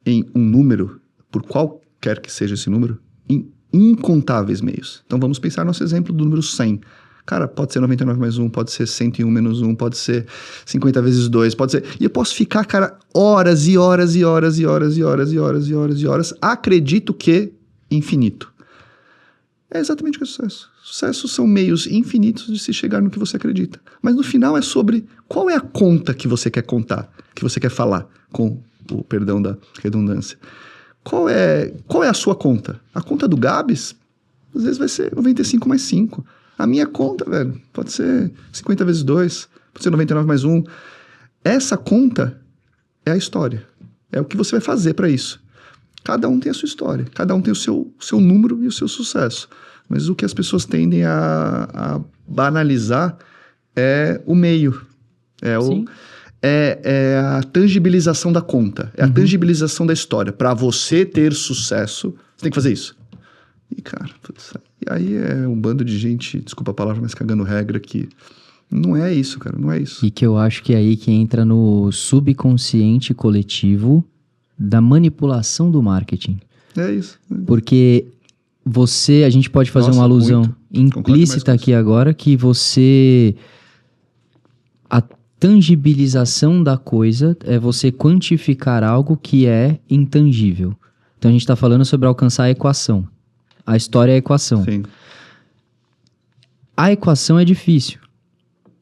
em um número, por qualquer que seja esse número, em incontáveis meios. Então vamos pensar no nosso exemplo do número 100. Cara, pode ser 99 mais 1, pode ser 101 menos 1, pode ser 50 vezes 2, pode ser... E eu posso ficar, cara, horas e horas e horas e horas e horas e horas e horas e horas. Acredito que infinito. É exatamente o que é sucesso. Sucesso são meios infinitos de se chegar no que você acredita. Mas no final é sobre qual é a conta que você quer contar, que você quer falar, com o perdão da redundância. Qual é a sua conta? A conta do Gabs, às vezes vai ser 95 mais 5. A minha conta, velho, pode ser 50 vezes 2, pode ser 99 mais 1. Essa conta é a história. É o que você vai fazer para isso. Cada um tem a sua história, cada um tem o seu número e o seu sucesso. Mas o que as pessoas tendem a banalizar é o meio. É a tangibilização da conta, é a tangibilização da história. Para você ter sucesso, você tem que fazer isso. E, cara, e aí é um bando de gente, desculpa a palavra, mas cagando regra, que não é isso, cara, não é isso. E que eu acho que é aí que entra no subconsciente coletivo da manipulação do marketing. É isso. Porque a gente pode fazer uma alusão implícita aqui agora, que a tangibilização da coisa é você quantificar algo que é intangível. Então a gente está falando sobre alcançar a equação. A história é a equação. Sim. A equação é difícil,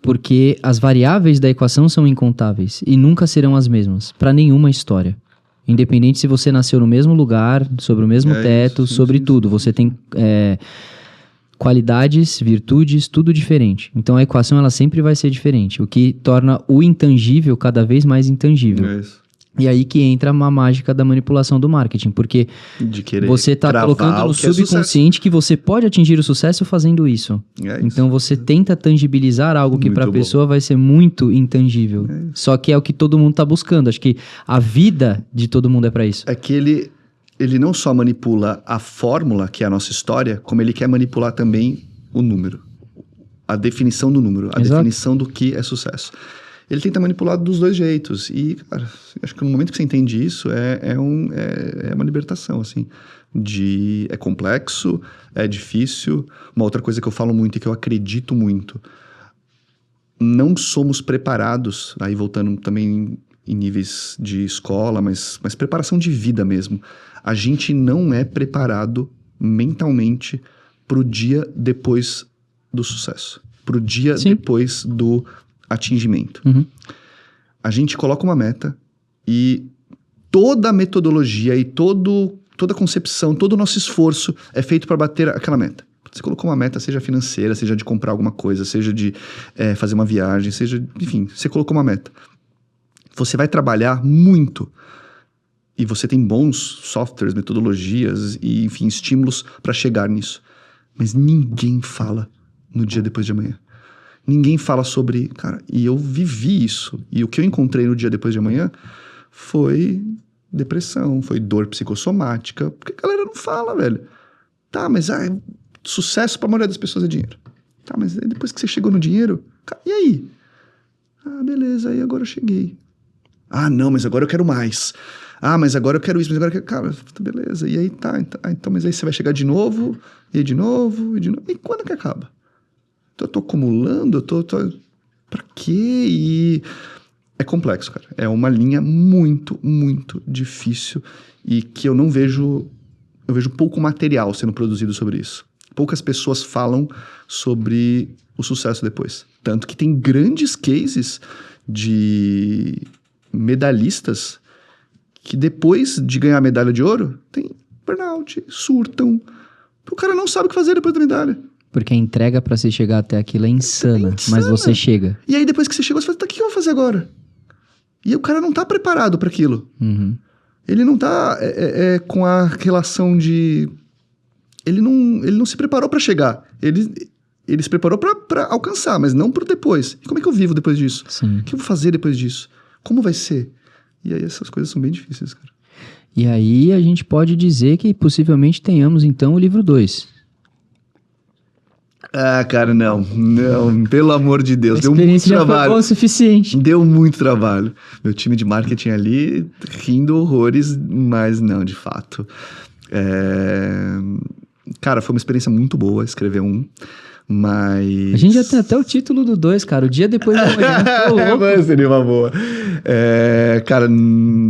porque as variáveis da equação são incontáveis e nunca serão as mesmas para nenhuma história. Independente se você nasceu no mesmo lugar, sobre o mesmo teto, sobre tudo. Você tem qualidades, virtudes, tudo diferente. Então a equação ela sempre vai ser diferente, o que torna o intangível cada vez mais intangível. É isso. E aí que entra uma mágica da manipulação do marketing, porque você está colocando no subconsciente que você pode atingir o sucesso fazendo isso. Então você tenta tangibilizar algo que para a pessoa vai ser muito intangível. Só que é o que todo mundo está buscando. Acho que a vida de todo mundo é para isso. É que ele não só manipula a fórmula, que é a nossa história, como ele quer manipular também o número. A definição do número, a definição do que é sucesso. Ele tenta manipular dos dois jeitos. E, cara, acho que no momento que você entende isso, é uma libertação, assim. É complexo, é difícil. Uma outra coisa que eu falo muito e que eu acredito muito. Não somos preparados, aí voltando também em níveis de escola, mas preparação de vida mesmo. A gente não é preparado mentalmente pro dia depois do sucesso. Pro dia depois do atingimento. A gente coloca uma meta e toda a metodologia e toda a concepção, todo o nosso esforço é feito para bater aquela meta. Você colocou uma meta, seja financeira, seja de comprar alguma coisa, seja de fazer uma viagem, enfim, você colocou uma meta. Você vai trabalhar muito e você tem bons softwares, metodologias e, enfim, estímulos para chegar nisso. Mas ninguém fala no dia depois de amanhã. Ninguém fala sobre... Cara, e eu vivi isso. E o que eu encontrei no dia depois de amanhã foi depressão, foi dor psicossomática. Porque a galera não fala, velho. Tá, mas sucesso pra maioria das pessoas é dinheiro. Tá, mas depois que você chegou no dinheiro... E aí? Ah, beleza, aí agora eu cheguei. Ah, não, mas agora eu quero mais. Ah, mas agora eu quero isso, mas agora eu quero... Cara, beleza. E aí então, mas aí você vai chegar de novo, e de novo, e de novo. E quando que acaba? Então, eu tô acumulando, pra quê? E é complexo, cara. É uma linha muito, muito difícil e que eu não vejo... Eu vejo pouco material sendo produzido sobre isso. Poucas pessoas falam sobre o sucesso depois. Tanto que tem grandes cases de medalhistas que depois de ganhar a medalha de ouro, tem burnout, surtam. O cara não sabe o que fazer depois da medalha. Porque a entrega pra você chegar até aquilo é insana, mas você chega. E aí depois que você chegou, você fala, tá, o que eu vou fazer agora? E o cara não tá preparado para aquilo. Ele não tá com a relação de... Ele não se preparou para chegar. Ele se preparou para alcançar, mas não pro depois. E como é que eu vivo depois disso? Sim. O que eu vou fazer depois disso? Como vai ser? E aí essas coisas são bem difíceis, cara. E aí a gente pode dizer que possivelmente tenhamos então o livro 2. Ah, cara, não, pelo amor de Deus, deu muito já trabalho. foi bom o suficiente. Deu muito trabalho. Meu time de marketing ali rindo horrores, mas não, de fato. Cara, foi uma experiência muito boa escrever mas... A gente já tem até o título do 2, cara. O dia depois da manhã. Tô louco. Mas seria uma boa. Cara,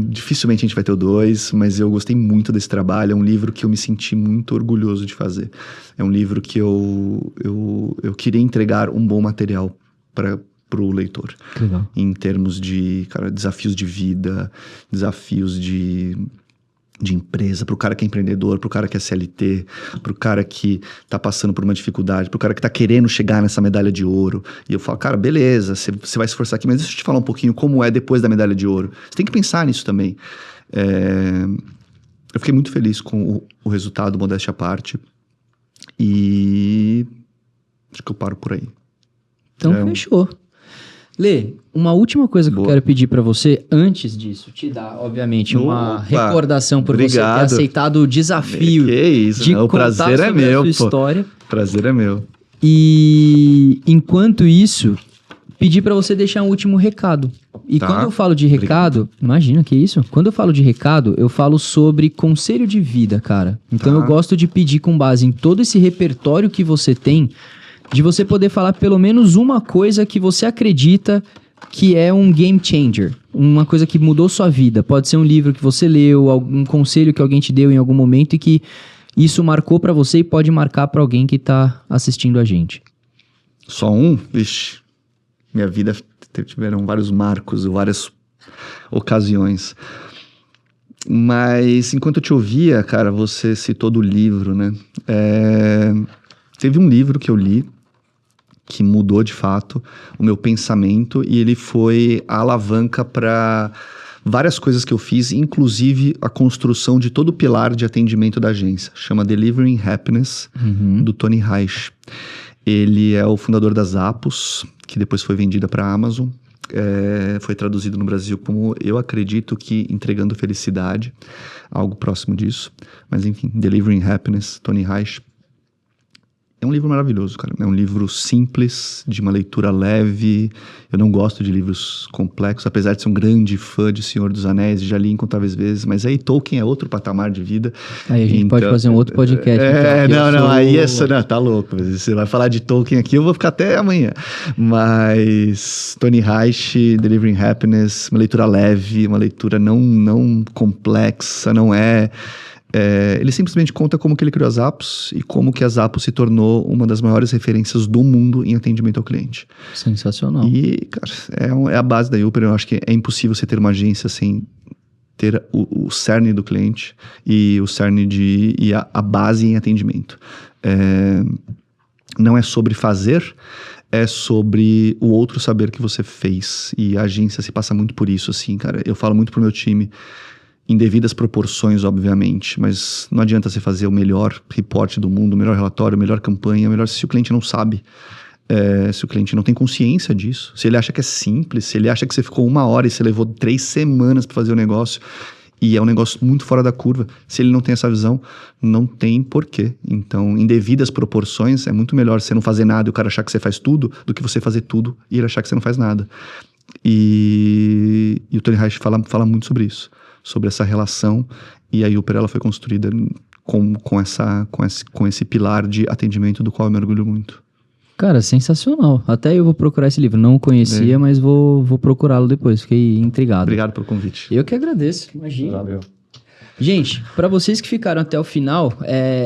dificilmente a gente vai ter o 2, mas eu gostei muito desse trabalho. É um livro que eu me senti muito orgulhoso de fazer. É um livro que eu queria entregar um bom material pro leitor. Legal. Em termos de, cara, desafios de vida, desafios de empresa, pro cara que é empreendedor, pro cara que é CLT, pro cara que tá passando por uma dificuldade, pro cara que tá querendo chegar nessa medalha de ouro. E eu falo, cara, beleza, você vai se esforçar aqui, mas deixa eu te falar um pouquinho como é depois da medalha de ouro. Você tem que pensar nisso também. Eu fiquei muito feliz com o resultado, modéstia à parte. E acho que eu paro por aí. Então fechou. Lê, uma última coisa que eu quero pedir pra você, antes disso, te dar, obviamente, uma recordação por você ter aceitado o desafio de o contar prazer sobre é meu, a sua história. Prazer é meu. E enquanto isso, pedir pra você deixar um último recado. E quando eu falo de recado, imagina que isso. Quando eu falo de recado, eu falo sobre conselho de vida, cara. Então eu gosto de pedir com base em todo esse repertório que você tem, de você poder falar pelo menos uma coisa que você acredita que é um game changer. Uma coisa que mudou sua vida. Pode ser um livro que você leu, algum conselho que alguém te deu em algum momento e que isso marcou pra você e pode marcar pra alguém que tá assistindo a gente. Só um? Vixe, minha vida tiveram vários marcos, várias ocasiões. Mas enquanto eu te ouvia, cara, você citou do livro, né? Teve um livro que eu li que mudou de fato o meu pensamento e ele foi a alavanca para várias coisas que eu fiz, inclusive a construção de todo o pilar de atendimento da agência. Chama Delivering Happiness, do Tony Reich. Ele é o fundador da Zappos, que depois foi vendida para a Amazon. Foi traduzido no Brasil como Eu Acredito que Entregando Felicidade, algo próximo disso. Mas enfim, Delivering Happiness, Tony Reich. É um livro maravilhoso, cara. É um livro simples, de uma leitura leve. Eu não gosto de livros complexos, apesar de ser um grande fã de Senhor dos Anéis, já li incontáveis vezes, mas aí Tolkien é outro patamar de vida. Aí a gente pode fazer um outro podcast. Tá louco. Você vai falar de Tolkien aqui, eu vou ficar até amanhã. Mas Tony Reich, Delivering Happiness, uma leitura leve, uma leitura não complexa, não é... ele simplesmente conta como que ele criou as Zappos e como que a Zappos se tornou uma das maiores referências do mundo em atendimento ao cliente. Sensacional. E, cara, é a base da Uber. Eu acho que é impossível você ter uma agência sem ter o cerne do cliente e o cerne e a base em atendimento. Não é sobre fazer, é sobre o outro saber que você fez. E a agência se passa muito por isso, assim, cara. Eu falo muito pro meu time, em devidas proporções, obviamente, mas não adianta você fazer o melhor reporte do mundo, o melhor relatório, a melhor campanha, se o cliente não sabe, se o cliente não tem consciência disso, se ele acha que é simples, se ele acha que você ficou 1 hora e você levou 3 semanas para fazer o negócio e é um negócio muito fora da curva, se ele não tem essa visão, não tem porquê. Então, em devidas proporções, é muito melhor você não fazer nada e o cara achar que você faz tudo, do que você fazer tudo e ele achar que você não faz nada. E o Tony Reich fala muito sobre isso. sobre essa relação, e aí o Perela foi construída com esse pilar de atendimento do qual eu me orgulho muito. Cara, sensacional. Até eu vou procurar esse livro. Não o conhecia, mas vou procurá-lo depois. Fiquei intrigado. Obrigado pelo convite. Eu que agradeço. Imagina. Valeu. Gente, para vocês que ficaram até o final,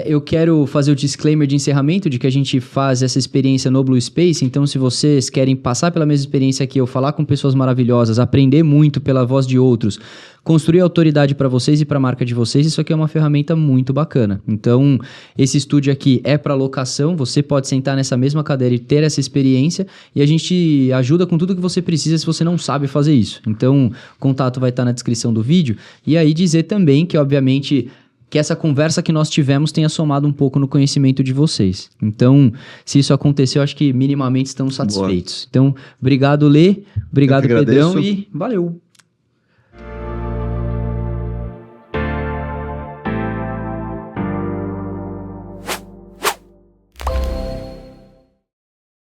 eu quero fazer o disclaimer de encerramento de que a gente faz essa experiência no Blue Space. Então, se vocês querem passar pela mesma experiência que eu, falar com pessoas maravilhosas, aprender muito pela voz de outros, construir autoridade para vocês e para a marca de vocês, isso aqui é uma ferramenta muito bacana. Então, esse estúdio aqui é para locação, você pode sentar nessa mesma cadeira e ter essa experiência, e a gente ajuda com tudo que você precisa se você não sabe fazer isso. Então, o contato vai estar na descrição do vídeo, e aí dizer também que, obviamente, que essa conversa que nós tivemos tenha somado um pouco no conhecimento de vocês. Então, se isso aconteceu, acho que minimamente estamos satisfeitos. Boa. Então, obrigado, Lê, obrigado, Pedrão, e valeu!